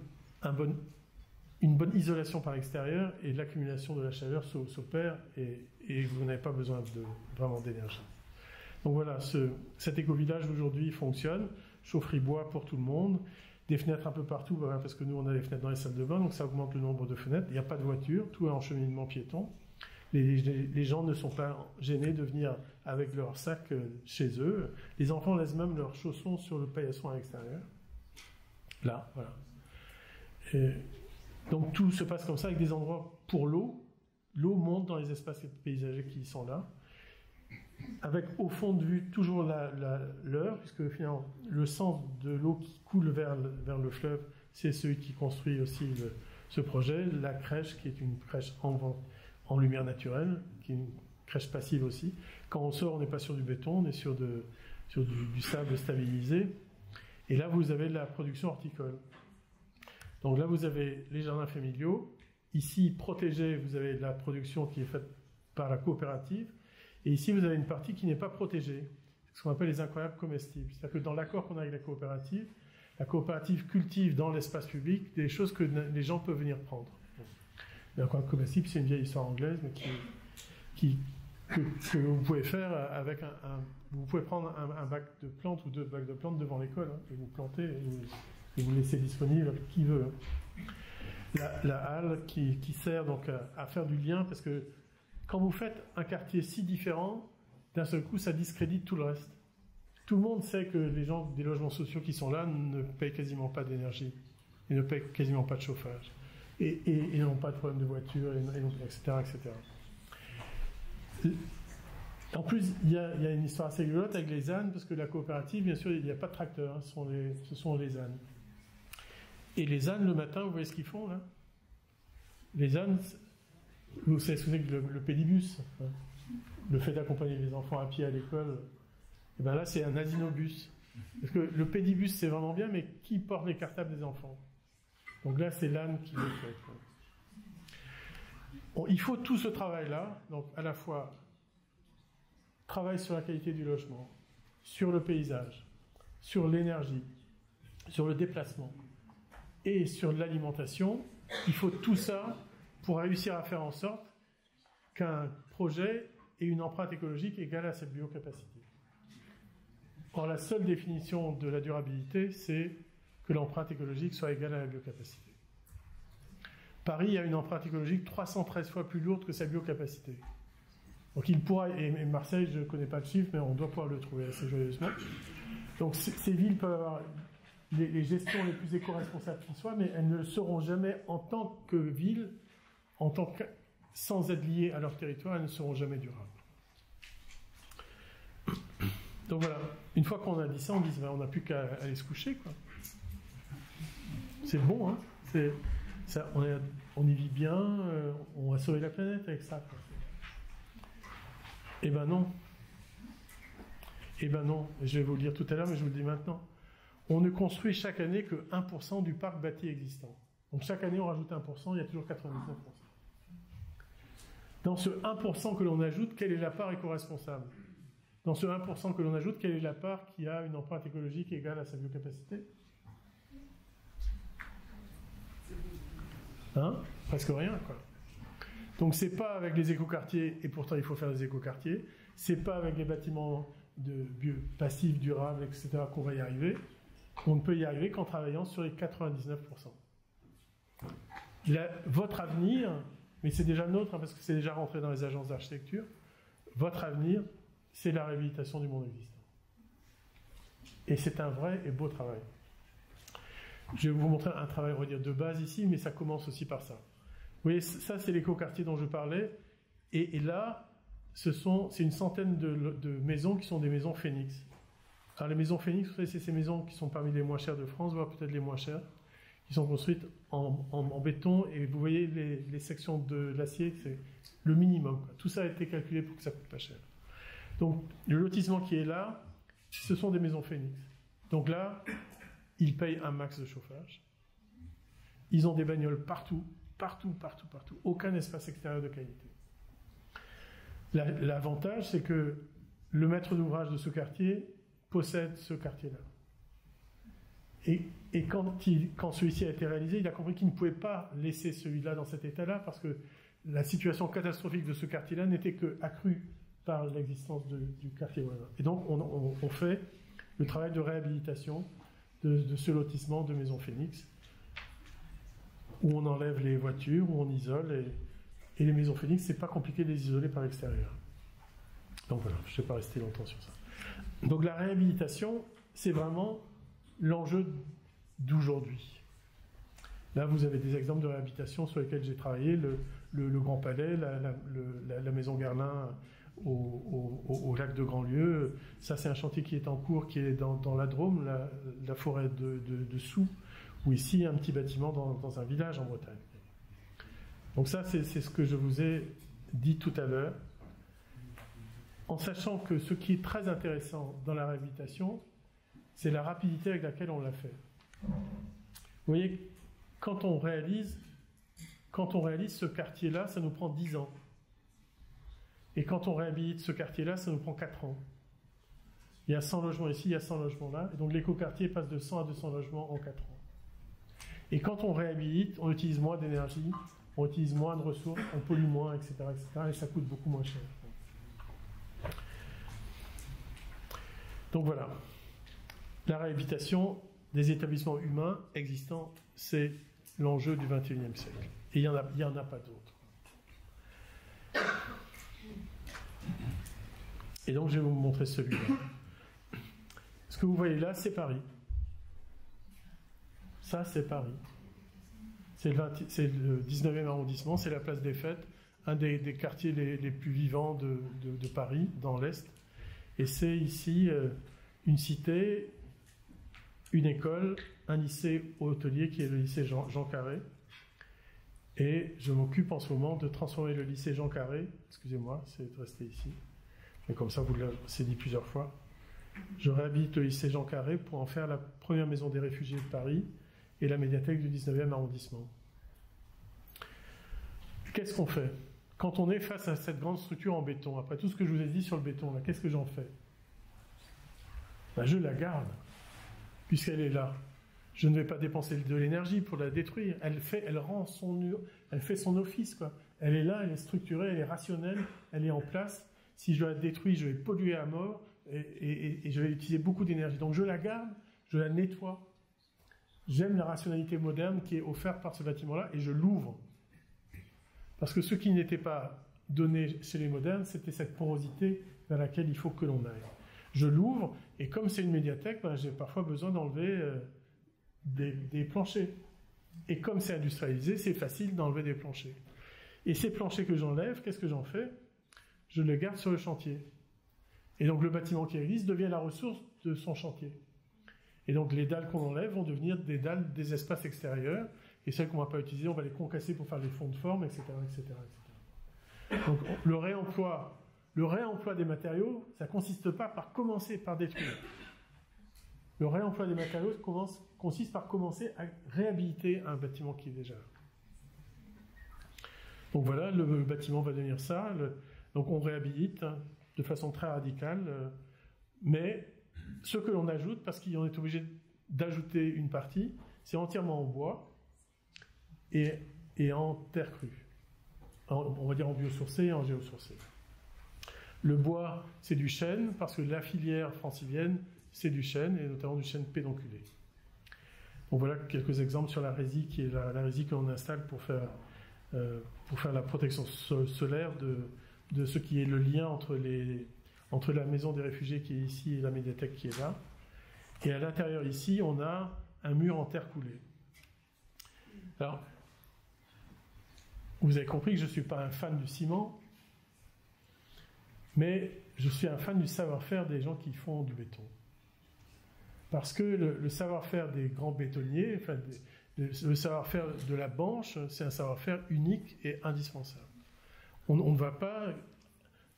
isolation par l'extérieur et l'accumulation de la chaleur s'opère et vous n'avez pas besoin vraiment d'énergie. Donc voilà, cet éco-village aujourd'hui fonctionne, chaufferie bois pour tout le monde, des fenêtres un peu partout, voilà, parce que nous on a des fenêtres dans les salles de bain, donc ça augmente le nombre de fenêtres, il n'y a pas de voiture, tout est en cheminement piéton. Les gens ne sont pas gênés de venir avec leur sac chez eux. Les enfants laissent même leurs chaussons sur le paillasson à l'extérieur. Là, voilà. Et donc tout se passe comme ça avec des endroits pour l'eau. L'eau monte dans les espaces paysagers qui sont là. Avec au fond de vue toujours l'heure, puisque finalement le sens de l'eau qui coule vers le fleuve, c'est celui qui construit aussi ce projet. La crèche, qui est une crèche en lumière naturelle, qui est une crèche passive aussi. Quand on sort, on n'est pas sur du béton, on est sur du sable stabilisé. Et là, vous avez la production horticole. Donc là, vous avez les jardins familiaux. Ici, protégés, vous avez la production qui est faite par la coopérative. Et ici, vous avez une partie qui n'est pas protégée, ce qu'on appelle les incroyables comestibles. C'est-à-dire que dans l'accord qu'on a avec la coopérative cultive dans l'espace public des choses que les gens peuvent venir prendre. L'incroyable comestible, c'est une vieille histoire anglaise, mais que vous pouvez faire avec vous pouvez prendre un bac de plantes ou 2 bacs de plantes devant l'école, et vous plantez et vous laissez disponible qui veut. La halle qui sert donc à faire du lien, parce que quand vous faites un quartier si différent, d'un seul coup, ça discrédite tout le reste. Tout le monde sait que les gens des logements sociaux qui sont là ne payent quasiment pas d'énergie, et ne payent quasiment pas de chauffage, et n'ont pas de problème de voiture, etc., etc. En plus, il y a une histoire assez rigolote avec les ânes, parce que la coopérative, bien sûr, il n'y a pas de tracteur, hein, ce sont les ânes. Et les ânes, le matin, vous voyez ce qu'ils font, là? Les ânes, vous savez ce que c'est que le pédibus, hein, le fait d'accompagner les enfants à pied à l'école, et bien là, c'est un asinobus. Parce que le pédibus, c'est vraiment bien, mais qui porte les cartables des enfants? Donc là, c'est l'âne qui le fait. Bon, il faut tout ce travail-là, donc à la fois travail sur la qualité du logement, sur le paysage, sur l'énergie, sur le déplacement et sur l'alimentation. Il faut tout ça pour réussir à faire en sorte qu'un projet ait une empreinte écologique égale à cette biocapacité. Or, la seule définition de la durabilité, c'est que l'empreinte écologique soit égale à la biocapacité. Paris a une empreinte écologique 313 fois plus lourde que sa biocapacité. Donc il pourra, et Marseille, je ne connais pas le chiffre, mais on doit pouvoir le trouver assez joyeusement. Donc ces villes peuvent avoir les gestions les plus éco-responsables qui soient, mais elles ne le seront jamais en tant que ville, sans être liées à leur territoire, elles ne seront jamais durables. Donc voilà, une fois qu'on a dit ça, on dit on n'a plus qu'à aller se coucher, quoi. C'est bon, hein. Ça, on y vit bien, on va sauver la planète avec ça. Eh ben non. Eh ben non. Je vais vous le dire tout à l'heure, mais je vous le dis maintenant. On ne construit chaque année que 1% du parc bâti existant. Donc chaque année, on rajoute 1%, il y a toujours 99%. Dans ce 1% que l'on ajoute, quelle est la part éco-responsable? Dans ce 1% que l'on ajoute, quelle est la part qui a une empreinte écologique égale à sa biocapacité? Hein? Presque rien, quoi. Donc c'est pas avec les écoquartiers, et pourtant il faut faire des écoquartiers, c'est pas avec les bâtiments passifs, durables, etc. qu'on va y arriver. On ne peut y arriver qu'en travaillant sur les 99%. Votre avenir, mais c'est déjà le nôtre, hein, parce que c'est déjà rentré dans les agences d'architecture, votre avenir, c'est la réhabilitation du monde existant. Et c'est un vrai et beau travail. Je vais vous montrer un travail, on va dire, de base ici, mais ça commence aussi par ça. Vous voyez, ça c'est l'écoquartier dont je parlais, et là, c'est une centaine de maisons qui sont des maisons Phoenix. Alors les maisons Phoenix, c'est ces maisons qui sont parmi les moins chères de France, voire peut-être les moins chères, qui sont construites en béton, et vous voyez les sections de l'acier, c'est le minimum, quoi. Tout ça a été calculé pour que ça coûte pas cher. Donc le lotissement qui est là, ce sont des maisons Phoenix. Donc là, ils payent un max de chauffage. Ils ont des bagnoles partout. Aucun espace extérieur de qualité. L'avantage, c'est que le maître d'ouvrage de ce quartier possède ce quartier-là. Et quand celui-ci a été réalisé, il a compris qu'il ne pouvait pas laisser celui-là dans cet état-là, parce que la situation catastrophique de ce quartier-là n'était qu'accrue par l'existence du quartier voisin. Et donc, on fait le travail de réhabilitation de ce lotissement de Maison Phoenix, où on enlève les voitures, où on isole, et les Maisons Phoenix, c'est pas compliqué de les isoler par l'extérieur. Donc voilà, je ne vais pas rester longtemps sur ça. Donc la réhabilitation, c'est vraiment l'enjeu d'aujourd'hui. Là, vous avez des exemples de réhabilitation sur lesquels j'ai travaillé, le Grand Palais, la Maison Garlin au lac de Grandlieu. Ça, c'est un chantier qui est en cours, qui est dans la Drôme, la forêt de Soux, ou ici, un petit bâtiment dans un village en Bretagne. Donc ça, c'est ce que je vous ai dit tout à l'heure, en sachant que ce qui est très intéressant dans la réhabilitation, c'est la rapidité avec laquelle on l'a fait. Vous voyez, quand on réalise ce quartier-là, ça nous prend 10 ans. Et quand on réhabilite ce quartier-là, ça nous prend 4 ans. Il y a 100 logements ici, il y a 100 logements là, et donc l'écoquartier passe de 100 à 200 logements en 4 ans. Et quand on réhabilite, on utilise moins d'énergie, on utilise moins de ressources, on pollue moins, etc., et ça coûte beaucoup moins cher. Donc voilà, la réhabilitation des établissements humains existants, c'est l'enjeu du XXIe siècle. Et il n'y en a pas d'autre. Et donc je vais vous montrer celui-là. Ce que vous voyez là, c'est Paris. Ça, c'est Paris. C'est le 19e arrondissement, c'est la place des Fêtes, un des quartiers les plus vivants de Paris, dans l'Est. Et c'est ici une cité, une école, un lycée hôtelier qui est le lycée Jean Carré. Et je m'occupe en ce moment de transformer le lycée Jean Carré, excusez-moi, c'est de rester ici, mais comme ça vous l'avez dit plusieurs fois. Je réhabilite le lycée Jean Carré pour en faire la première maison des réfugiés de Paris et la médiathèque du 19e arrondissement. Qu'est-ce qu'on fait? Quand on est face à cette grande structure en béton, après tout ce que je vous ai dit sur le béton, là, qu'est-ce que j'en fais? Ben, je la garde, puisqu'elle est là. Je ne vais pas dépenser de l'énergie pour la détruire. Elle fait son office, quoi. Elle est là, elle est structurée, elle est rationnelle, elle est en place. Si je la détruis, je vais polluer à mort et je vais utiliser beaucoup d'énergie. Donc je la garde, je la nettoie. J'aime la rationalité moderne qui est offerte par ce bâtiment-là et je l'ouvre. Parce que ce qui n'était pas donné chez les modernes, c'était cette porosité vers laquelle il faut que l'on aille. Je l'ouvre et comme c'est une médiathèque, ben, j'ai parfois besoin d'enlever des planchers. Et comme c'est industrialisé, c'est facile d'enlever des planchers. Et ces planchers que j'enlève, qu'est-ce que j'en fais? Je les garde sur le chantier. Et donc le bâtiment qui existe devient la ressource de son chantier. Et donc les dalles qu'on enlève vont devenir des dalles des espaces extérieurs. et celles qu'on ne va pas utiliser, on va les concasser pour faire des fonds de forme, etc., etc., etc. Donc le réemploi des matériaux, ça ne consiste pas par commencer par détruire. Le réemploi des matériaux consiste par commencer à réhabiliter un bâtiment qui est déjà là. Donc voilà, le bâtiment va devenir ça. Donc on réhabilite de façon très radicale, mais ce que l'on ajoute, parce qu'on est obligé d'ajouter une partie, c'est entièrement en bois et en terre crue. On va dire en biosourcé et en géosourcé. Le bois, c'est du chêne, parce que la filière francilienne, c'est du chêne, et notamment du chêne pédonculé. Donc voilà quelques exemples sur la résille, qui est la résille que l'on installe pour faire la protection solaire de ce qui est le lien entre la maison des réfugiés qui est ici et la médiathèque qui est là. Et à l'intérieur ici, on a un mur en terre coulée. Alors, vous avez compris que je ne suis pas un fan du ciment, mais je suis un fan du savoir-faire des gens qui font du béton. Parce que le savoir-faire des grands bétonniers, enfin, le savoir-faire de la banche, c'est un savoir-faire unique et indispensable. On ne va pas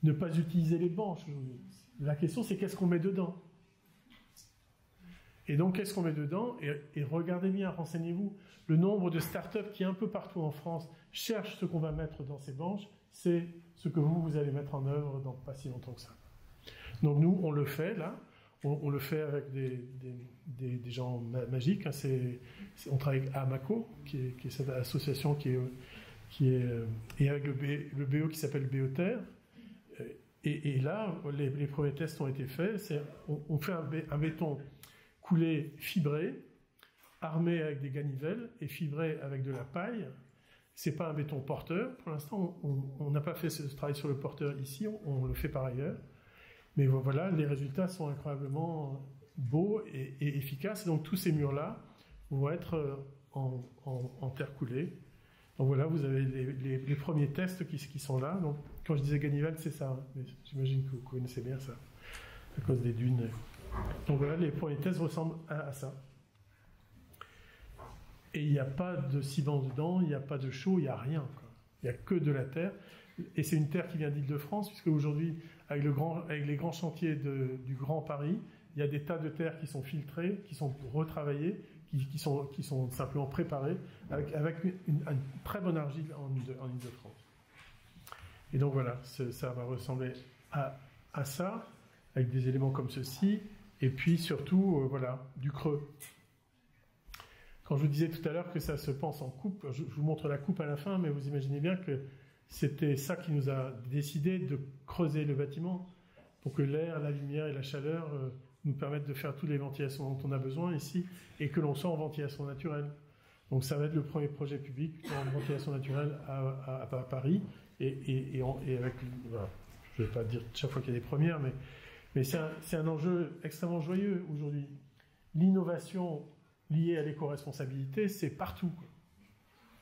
ne pas utiliser les banches. La question, c'est qu'est-ce qu'on met dedans? Et donc, qu'est-ce qu'on met dedans? Et regardez bien, renseignez-vous. Le nombre de start-up qui, un peu partout en France, cherchent ce qu'on va mettre dans ces banches, c'est ce que vous allez mettre en œuvre dans pas si longtemps que ça. Donc nous, on le fait, là. On le fait avec des gens magiques. Hein. On travaille avec Amaco, qui est cette association et avec le BO qui s'appelle Béoterre. Et là, les premiers tests ont été faits. On fait un béton coulé fibré, armé avec des ganivelles et fibré avec de la paille. C'est pas un béton porteur. Pour l'instant, on n'a pas fait ce travail sur le porteur ici. On le fait par ailleurs. Mais voilà, les résultats sont incroyablement beaux et efficaces. Et donc tous ces murs-là vont être en terre coulée. Donc voilà, vous avez les premiers tests qui sont là. Donc quand je disais ganivelle, c'est ça. Mais j'imagine que vous connaissez bien ça, à cause des dunes. Donc voilà, les premiers tests ressemblent à ça. Et il n'y a pas de ciment dedans, il n'y a pas de chaux, il n'y a rien, quoi. Il n'y a que de la terre. Et c'est une terre qui vient d'Île-de-France, puisque aujourd'hui, avec les grands chantiers du Grand Paris, il y a des tas de terres qui sont filtrées, qui sont retravaillées, qui sont simplement préparées, avec une très bonne argile en Île-de-France. Et donc voilà, ça va ressembler à ça, avec des éléments comme ceci, et puis surtout, voilà, du creux. Quand je vous disais tout à l'heure que ça se pense en coupe, je vous montre la coupe à la fin, mais vous imaginez bien que c'était ça qui nous a décidé de creuser le bâtiment pour que l'air, la lumière et la chaleur nous permettent de faire toutes les ventilations dont on a besoin ici et que l'on soit en ventilation naturelle. Donc ça va être le premier projet public en ventilation naturelle à Paris et avec, voilà, je ne vais pas dire chaque fois qu'il y a des premières, mais c'est un enjeu extrêmement joyeux aujourd'hui. L'innovation liée à l'éco-responsabilité, c'est partout, quoi.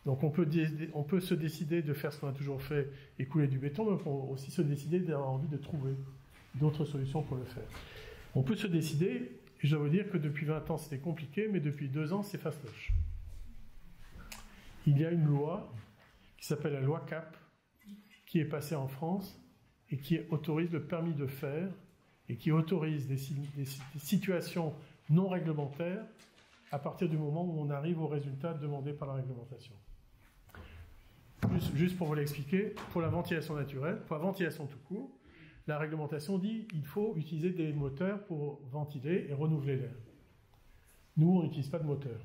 Donc on peut se décider de faire ce qu'on a toujours fait et couler du béton, mais on peut aussi se décider d'avoir envie de trouver d'autres solutions pour le faire. On peut se décider, et je dois vous dire que depuis 20 ans c'était compliqué, mais depuis 2 ans c'est fastoche. Il y a une loi qui s'appelle la loi CAP, qui est passée en France et qui autorise le permis de faire et qui autorise des situations non réglementaires à partir du moment où on arrive au résultat demandé par la réglementation. Juste pour vous l'expliquer, pour la ventilation naturelle, pour la ventilation tout court, la réglementation dit qu'il faut utiliser des moteurs pour ventiler et renouveler l'air. Nous, on n'utilise pas de moteur.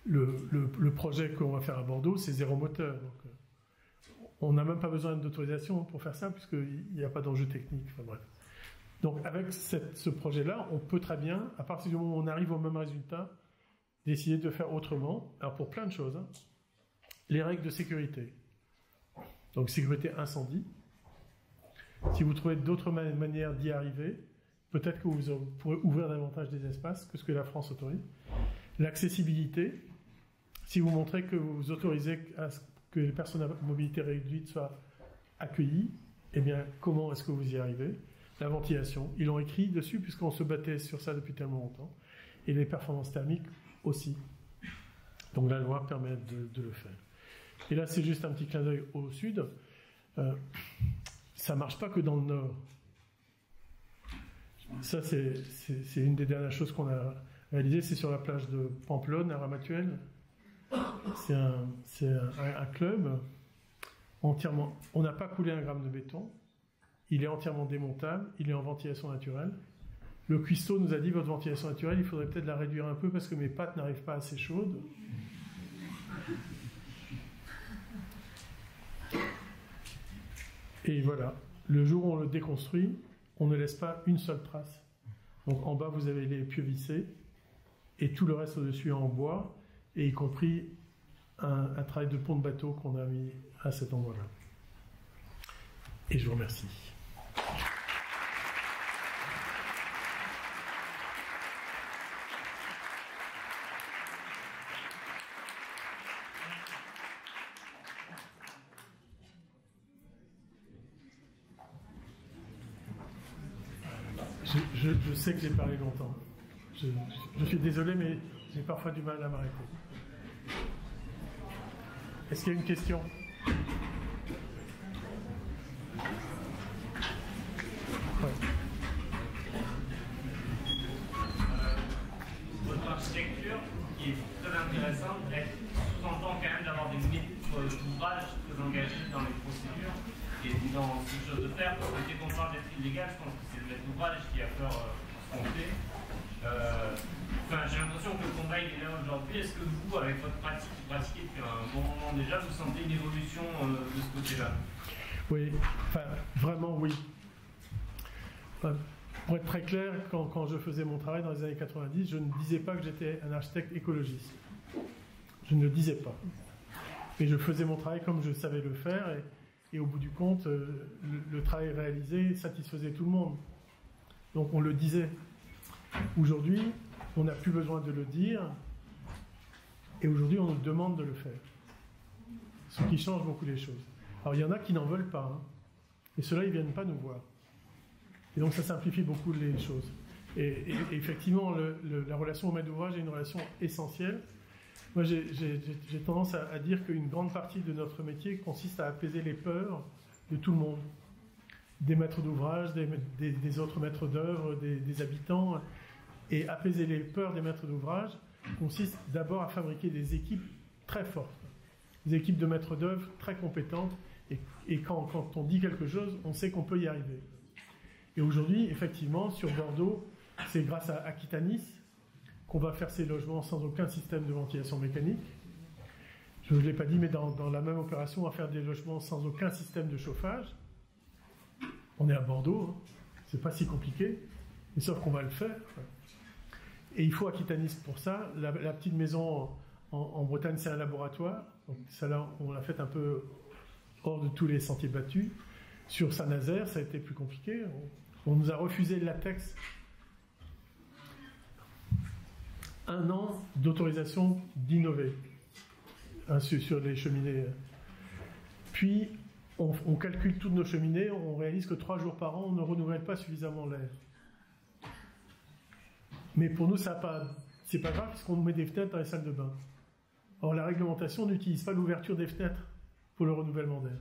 Le projet qu'on va faire à Bordeaux, c'est 0 moteur. Donc, on n'a même pas besoin d'autorisation pour faire ça, puisqu'il n'y a pas d'enjeu technique. Enfin, bref. Donc avec ce projet-là, on peut très bien, à partir du moment où on arrive au même résultat, décider de faire autrement. Alors pour plein de choses, hein. Les règles de sécurité. Donc sécurité incendie. Si vous trouvez d'autres manières d'y arriver, peut-être que vous pourrez ouvrir davantage des espaces que ce que la France autorise. L'accessibilité. Si vous montrez que vous autorisez à ce que les personnes à mobilité réduite soient accueillies, eh bien comment est-ce que vous y arrivez? La ventilation, ils l'ont écrit dessus puisqu'on se battait sur ça depuis tellement longtemps. Et les performances thermiques aussi. Donc la loi permet de le faire. Et là, c'est juste un petit clin d'œil au sud. Ça ne marche pas que dans le nord. Ça, c'est une des dernières choses qu'on a réalisées. C'est sur la plage de Pamplonne, à Ramatuelle. C'est un club entièrement... On n'a pas coulé un gramme de béton. Il est entièrement démontable. Il est en ventilation naturelle. Le cuistot nous a dit, votre ventilation naturelle, il faudrait peut-être la réduire un peu parce que mes pattes n'arrivent pas assez chaudes. Et voilà, le jour où on le déconstruit, on ne laisse pas une seule trace. Donc en bas, vous avez les pieux vissés, et tout le reste au-dessus est en bois, et y compris un travail de pont de bateau qu'on a mis à cet endroit-là. Et je vous remercie. Je sais que j'ai parlé longtemps. Je suis désolé, mais j'ai parfois du mal à m'arrêter. Est-ce qu'il y a une question ? Ouais. Votre architecture, qui est très intéressante, elle sous-entend quand même d'avoir des maîtres d'ouvrage très engagés dans les procédures et dans ce chose de faire. Parce que dès qu'on parle d'être illégal, je pense que c'est le maître d'ouvrage qui a peur de se tromper. J'ai l'impression que le combat il est là aujourd'hui. Est-ce que vous, avec votre pratique, vous pratiquez depuis un bon moment déjà, vous sentez une évolution de ce côté-là? Oui, vraiment oui. Pour être très clair, quand je faisais mon travail dans les années 90, je ne disais pas que j'étais un architecte écologiste. Je ne le disais pas. Mais je faisais mon travail comme je savais le faire, et au bout du compte, le travail réalisé satisfaisait tout le monde. Donc on le disait. Aujourd'hui, on n'a plus besoin de le dire, et aujourd'hui, on nous demande de le faire. Ce qui change beaucoup les choses. Alors, il y en a qui n'en veulent pas, hein, et ceux-là, ils ne viennent pas nous voir. Et donc, ça simplifie beaucoup les choses. Et effectivement, la relation au maître d'ouvrage est une relation essentielle. Moi, j'ai tendance à dire qu'une grande partie de notre métier consiste à apaiser les peurs de tout le monde. Des maîtres d'ouvrage, des autres maîtres d'œuvre, des habitants. Et apaiser les peurs des maîtres d'ouvrage consiste d'abord à fabriquer des équipes très fortes, des équipes de maîtres d'œuvre très compétentes, et quand on dit quelque chose, on sait qu'on peut y arriver. Et aujourd'hui, effectivement, sur Bordeaux, c'est grâce à Aquitanis qu'on va faire ces logements sans aucun système de ventilation mécanique. Je ne l'ai pas dit, mais dans la même opération, on va faire des logements sans aucun système de chauffage. On est à Bordeaux, hein. C'est pas si compliqué, mais sauf qu'on va le faire. Et il faut Aquitanis pour ça. La petite maison en Bretagne, c'est un laboratoire. Donc ça, là, on l'a fait un peu hors de tous les sentiers battus. Sur Saint-Nazaire, ça a été plus compliqué. On nous a refusé le latex. 1 an d'autorisation d'innover sur les cheminées. Puis, on calcule toutes nos cheminées, on réalise que 3 jours par an, on ne renouvelle pas suffisamment l'air. Mais pour nous, c'est pas grave, parce qu'on met des fenêtres dans les salles de bain. Or, la réglementation n'utilise pas l'ouverture des fenêtres pour le renouvellement d'air.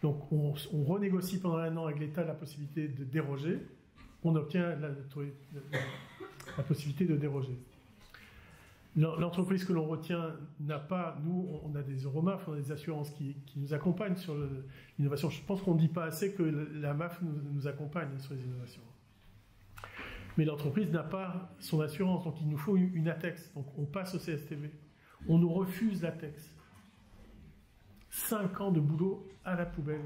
Donc, on renégocie pendant 1 an avec l'État la possibilité de déroger. On obtient la possibilité de déroger. L'entreprise que l'on retient n'a pas... Nous, on a des Euromaf, on a des assurances qui nous accompagnent sur l'innovation. Je pense qu'on ne dit pas assez que la MAF nous accompagne sur les innovations. Mais l'entreprise n'a pas son assurance, donc il nous faut une ATEX. Donc on passe au CSTV. On nous refuse l'ATEX. 5 ans de boulot à la poubelle.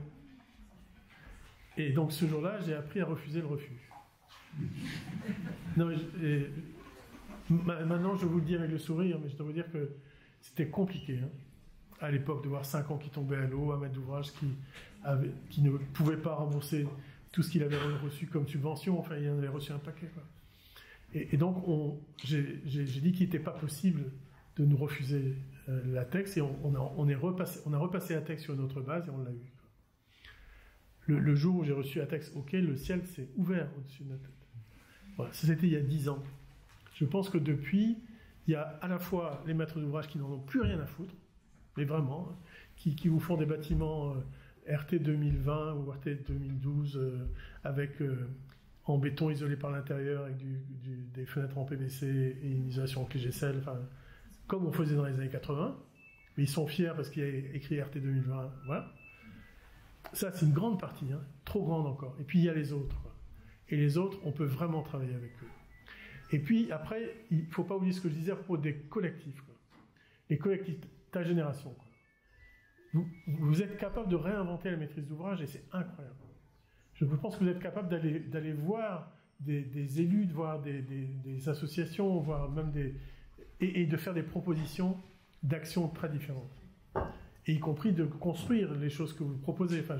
Et donc ce jour-là, j'ai appris à refuser le refus. Non, maintenant, je vous le dis avec le sourire, mais je dois vous dire que c'était compliqué. Hein, à l'époque, de voir 5 ans qui tombaient à l'eau, un maître d'ouvrage qui ne pouvait pas rembourser tout ce qu'il avait reçu comme subvention. Enfin, il en avait reçu un paquet, quoi. Et donc, j'ai dit qu'il n'était pas possible de nous refuser la texte, et on a repassé la texte sur une autre base, et on l'a eu. Le jour où j'ai reçu la texte, ok, le ciel s'est ouvert au-dessus de ma tête. Voilà, ça c'était il y a 10 ans. Je pense que depuis, Il y a à la fois les maîtres d'ouvrage qui n'en ont plus rien à foutre, mais vraiment, qui vous font des bâtiments RT 2020 ou RT 2012 avec en béton isolé par l'intérieur, avec des fenêtres en PVC et une isolation en clé G-Cell, enfin, comme on faisait dans les années 80, mais ils sont fiers parce qu'il y a écrit RT 2020, voilà. Ça, c'est une grande partie, hein, trop grande encore. Et puis, il y a les autres, quoi. Et les autres, on peut vraiment travailler avec eux. Et puis, après, il ne faut pas oublier ce que je disais à propos des collectifs, quoi. Les collectifs, ta génération, quoi. Vous êtes capable de réinventer la maîtrise d'ouvrage et c'est incroyable. Je pense que vous êtes capable d'aller voir des élus, de voir des associations, voir même et de faire des propositions d'actions très différentes. Et y compris de construire les choses que vous proposez. Enfin,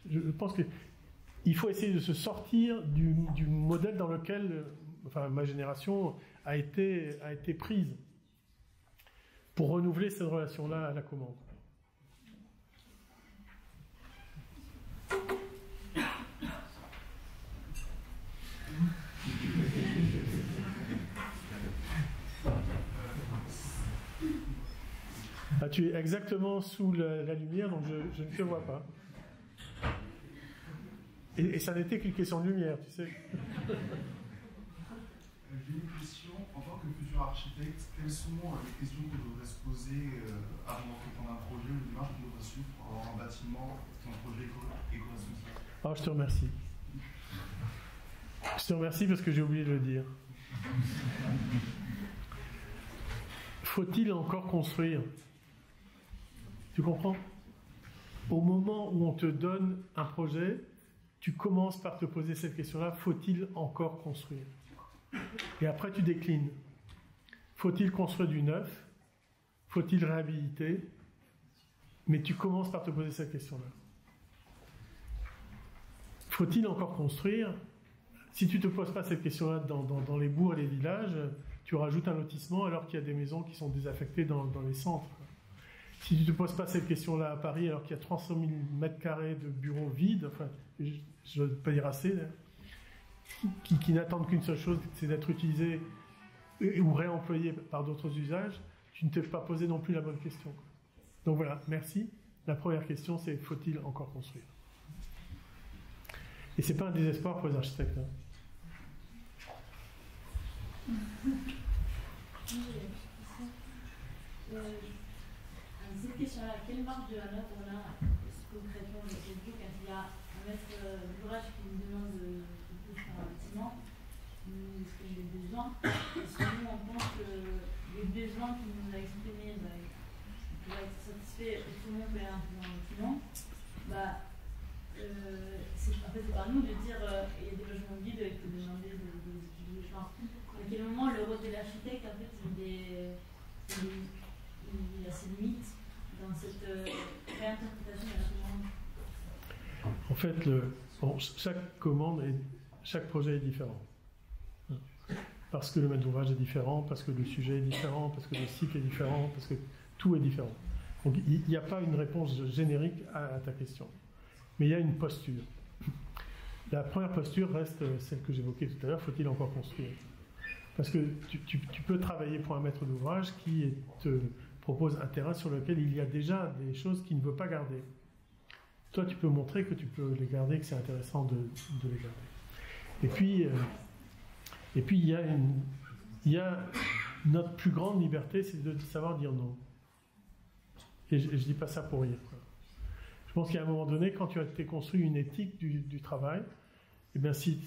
je pense qu'il faut essayer de se sortir du modèle dans lequel ma génération a été prise pour renouveler cette relation-là à la commande. Ah, tu es exactement sous la lumière, donc je ne te vois pas. Et ça n'était qu'une question de lumière, tu sais. J'ai une question. En tant que futur architecte, quelles sont les questions que vous devez se poser avant d'entreprendre un projet, une démarche que vous devez suivre pour avoir un bâtiment, un projet éco-responsable? Alors, je te remercie. Je te remercie parce que j'ai oublié de le dire. Faut-il encore construire? Tu comprends? Au moment où on te donne un projet, tu commences par te poser cette question-là, faut-il encore construire? Et après tu déclines. Faut-il construire du neuf? Faut-il réhabiliter? Mais tu commences par te poser cette question-là. Faut-il encore construire? Si tu ne te poses pas cette question-là dans les bourgs et les villages, tu rajoutes un lotissement alors qu'il y a des maisons qui sont désaffectées dans les centres. Si tu ne te poses pas cette question-là à Paris alors qu'il y a 300 000 mètres carrés de bureaux vides, enfin, je ne veux pas dire assez, qui n'attendent qu'une seule chose, c'est d'être utilisés ou réemployés par d'autres usages, tu ne t'es pas posé non plus la bonne question. Donc voilà, merci. La première question, c'est faut-il encore construire? Et c'est pas un désespoir pour les architectes. Hein. Cette question-là, quelle marge de manœuvre on a concrètement quand il y a un maître d'ouvrage qui nous demande de construire un bâtiment, nous exprime des besoins, et si nous on pense que les besoins qu'il nous a exprimés pourraient être satisfaits et tout le monde peut aller un peu dans le bâtiment, c'est par nous de dire il y a des logements vides, il faut demander de étudier. À quel moment le rôle de l'architecte, en fait, il y a ses limites dans cette réinterprétation de la commande? En fait, chaque commande chaque projet est différent. Parce que le maître d'ouvrage est différent, parce que le sujet est différent, parce que le site est différent, parce que tout est différent. Donc il n'y a pas une réponse générique à ta question. Mais il y a une posture. La première posture reste celle que j'évoquais tout à l'heure, faut-il encore construire? Parce que tu peux travailler pour un maître d'ouvrage qui te propose un terrain sur lequel il y a déjà des choses qu'il ne veut pas garder. Toi, tu peux montrer que tu peux les garder, que c'est intéressant de les garder. Et puis il y a notre plus grande liberté, c'est de savoir dire non. Et je ne dis pas ça pour rire, quoi. Je pense qu'à un moment donné, quand tu as construit une éthique du travail, eh bien si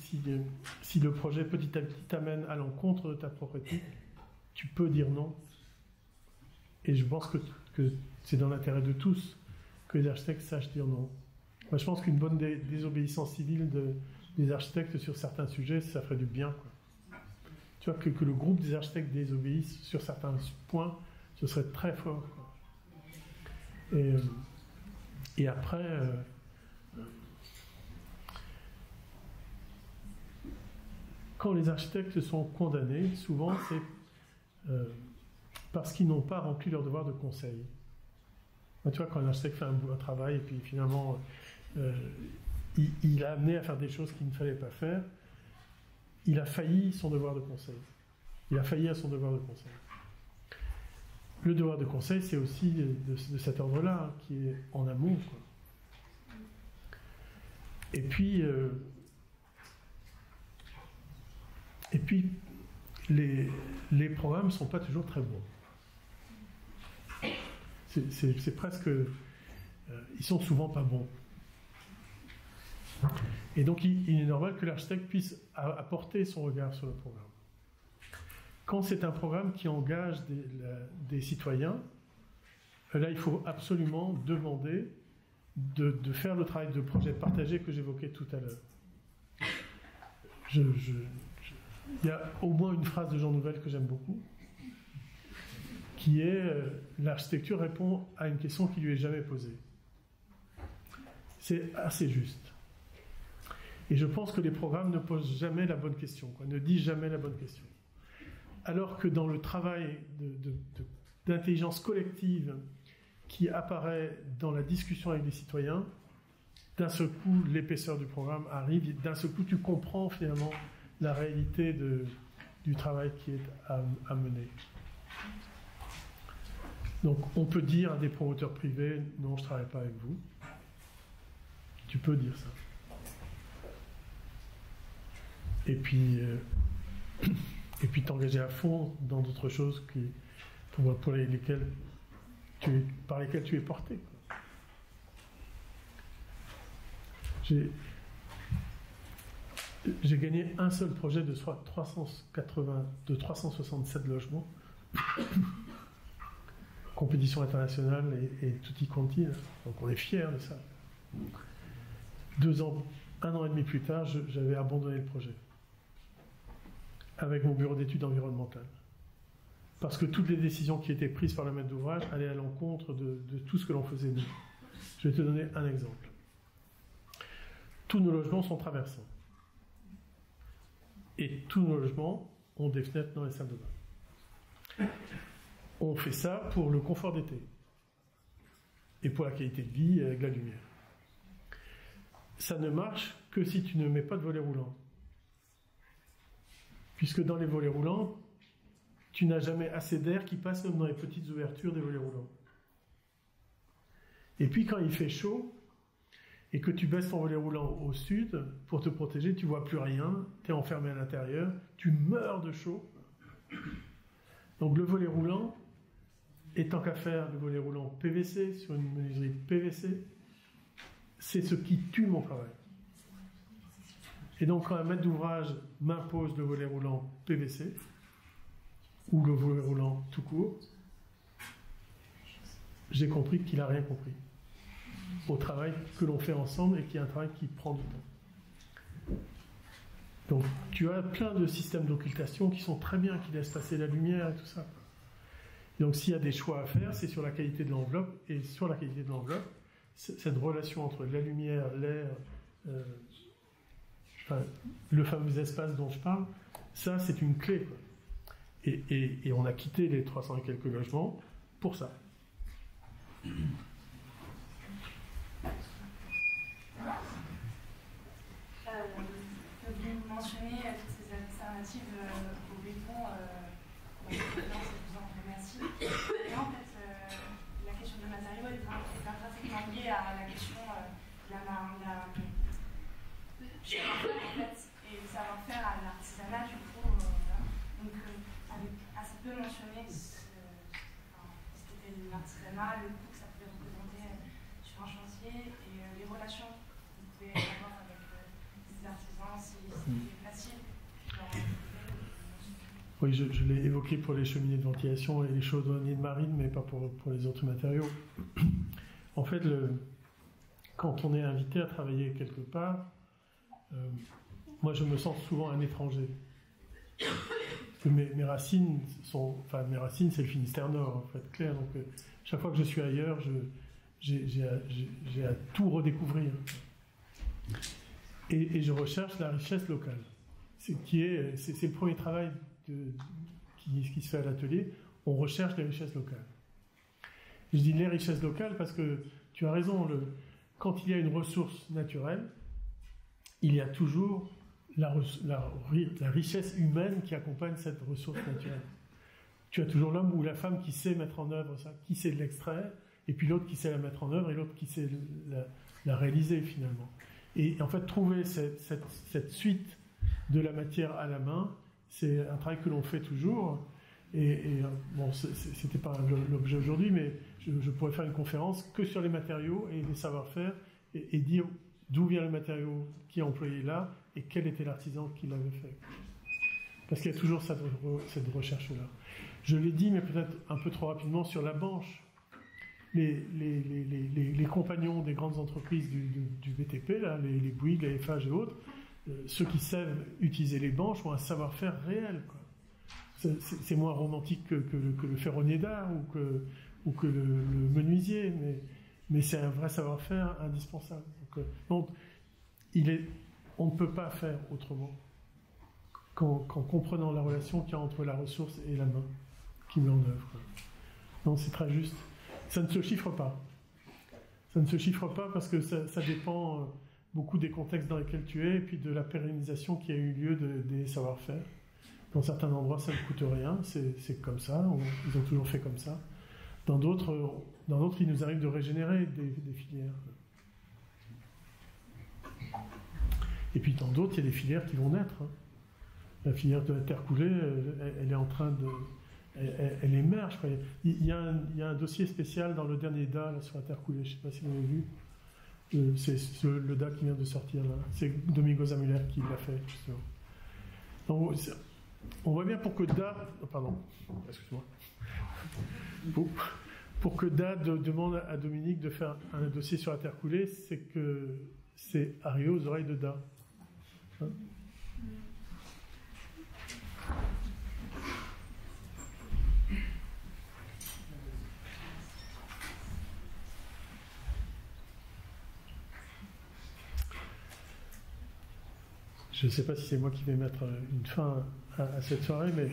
le projet petit à petit t'amène à l'encontre de ta propre éthique, tu peux dire non. Et je pense que c'est dans l'intérêt de tous que les architectes sachent dire non. Moi, je pense qu'une bonne désobéissance civile des architectes sur certains sujets, ça ferait du bien, quoi. Tu vois, que le groupe des architectes désobéisse sur certains points, ce serait très fort, quoi. Et après, quand les architectes sont condamnés, souvent c'est parce qu'ils n'ont pas rempli leur devoir de conseil. Tu vois, quand un architecte fait un travail et puis finalement il a amené à faire des choses qu'il ne fallait pas faire, il a failli son devoir de conseil. Il a failli à son devoir de conseil. le devoir de conseil, c'est aussi de cet ordre-là, hein, qui est en amont, quoi. Et puis les programmes ne sont pas toujours très bons. C'est presque... ils sont souvent pas bons. Et donc il est normal que l'architecte puisse apporter son regard sur le programme. Quand c'est un programme qui engage des citoyens, là il faut absolument demander de faire le travail de projet partagé que j'évoquais tout à l'heure. Il y a au moins une phrase de Jean Nouvel que j'aime beaucoup, qui est l'architecture répond à une question qui lui est jamais posée. C'est assez juste. Et je pense que les programmes ne posent jamais la bonne question, quoi, ne disent jamais la bonne question. Alors que dans le travail d'intelligence collective qui apparaît dans la discussion avec les citoyens, d'un seul coup, l'épaisseur du programme arrive, d'un seul coup, tu comprends finalement la réalité du travail qui est à mener. Donc, on peut dire à des promoteurs privés, non, je ne travaille pas avec vous. Tu peux dire ça. Et puis t'engager à fond dans d'autres choses par lesquelles tu es porté. J'ai gagné un seul projet de 367 logements, compétition internationale et tutti quanti, donc on est fiers de ça. 1 an et demi plus tard, j'avais abandonné le projet avec mon bureau d'études environnementales. Parce que toutes les décisions qui étaient prises par le maître d'ouvrage allaient à l'encontre de tout ce que l'on faisait nous. Je vais te donner un exemple. Tous nos logements sont traversants. Et tous nos logements ont des fenêtres dans les salles de bain. On fait ça pour le confort d'été. Et pour la qualité de vie avec la lumière. Ça ne marche que si tu ne mets pas de volets roulants. Puisque dans les volets roulants, tu n'as jamais assez d'air qui passe même dans les petites ouvertures des volets roulants. Et puis quand il fait chaud, et que tu baisses ton volet roulant au sud, pour te protéger, tu ne vois plus rien, tu es enfermé à l'intérieur, tu meurs de chaud. Donc le volet roulant, et tant qu'à faire le volet roulant PVC sur une menuiserie PVC, c'est ce qui tue mon travail. Et donc quand un maître d'ouvrage m'impose le volet roulant PVC, ou le volet roulant tout court, j'ai compris qu'il n'a rien compris au travail que l'on fait ensemble et qui est un travail qui prend du temps. Donc tu as plein de systèmes d'occultation qui sont très bien, qui laissent passer la lumière et tout ça. Donc s'il y a des choix à faire, c'est sur la qualité de l'enveloppe, et sur la qualité de l'enveloppe, cette relation entre la lumière, l'air, le fameux espace dont je parle, ça c'est une clé, quoi. Et on a quitté les 300 et quelques logements pour ça. Vous mentionnez toutes ces alternatives au béton, c'est vous en remercie. Et en fait, la question des matériaux est intrinsèquement liée à la question du savoir-faire en fait, et le savoir-faire à l'artisanat du coup. Donc, assez peu mentionné ce qu'était l'artisanat, le coût que ça pouvait représenter sur un chantier et les relations que vous pouvez avoir avec les artisans, si c'est facile. Oui, je l'ai évoqué pour les cheminées de ventilation et les chaudronniers de marine, mais pas pour les autres matériaux. En fait, quand on est invité à travailler quelque part, moi je me sens souvent un étranger. Parce que mes racines c'est le Finistère Nord, en fait, clair. Donc chaque fois que je suis ailleurs, j'ai à tout redécouvrir. Et je recherche la richesse locale. C'est le premier travail qui se fait à l'atelier. On recherche les richesses locales. Je dis les richesses locales parce que tu as raison, quand il y a une ressource naturelle, il y a toujours la richesse humaine qui accompagne cette ressource naturelle. tu as toujours l'homme ou la femme qui sait mettre en œuvre ça, qui sait l'extraire, et puis l'autre qui sait la mettre en œuvre, et l'autre qui sait la réaliser finalement. Et en fait, trouver cette suite de la matière à la main, c'est un travail que l'on fait toujours. Et bon, c'était pas l'objet aujourd'hui, mais je pourrais faire une conférence que sur les matériaux et les savoir-faire, et dire d'où vient le matériau qui est employé là, et quel était l'artisan qui l'avait fait. Parce qu'il y a toujours cette recherche-là. Je l'ai dit, mais peut-être un peu trop rapidement, sur la banche. Les compagnons des grandes entreprises du BTP, là, les Bouygues, les Eiffage et autres, ceux qui savent utiliser les banches ont un savoir-faire réel, quoi. C'est moins romantique que le ferronnier d'art ou que le menuisier, mais c'est un vrai savoir-faire indispensable. Donc on ne peut pas faire autrement qu'en comprenant la relation qu'il y a entre la ressource et la main qui met en œuvre. Non, c'est très juste. Ça ne se chiffre pas. Ça ne se chiffre pas parce que ça dépend beaucoup des contextes dans lesquels tu es et puis de la pérennisation qui a eu lieu des savoir-faire. Dans certains endroits, ça ne coûte rien, c'est comme ça, ils ont toujours fait comme ça. Dans d'autres, il nous arrive de régénérer des filières. Et puis dans d'autres, il y a des filières qui vont naître. La filière de la terre coulée, elle est en train de... Elle émerge. Il y a un dossier spécial dans le dernier DA là, sur la terre coulée, je ne sais pas si vous l'avez vu. C'est le DA qui vient de sortir là. C'est Domingo Zamuller qui l'a fait, justement. Donc, on voit bien pour que DA... Pardon, excuse-moi. Pour que DA demande à Dominique de faire un dossier sur la terre coulée, c'est que c'est arrivé aux oreilles de DA. Hein? Je ne sais pas si c'est moi qui vais mettre une fin à cette soirée, mais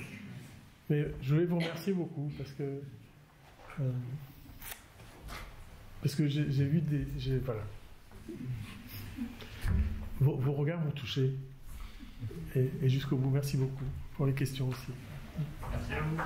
je voulais vous remercier beaucoup parce que j'ai vu voilà. Vos regards m'ont touché et jusqu'au bout. Merci beaucoup pour les questions aussi. Merci à vous.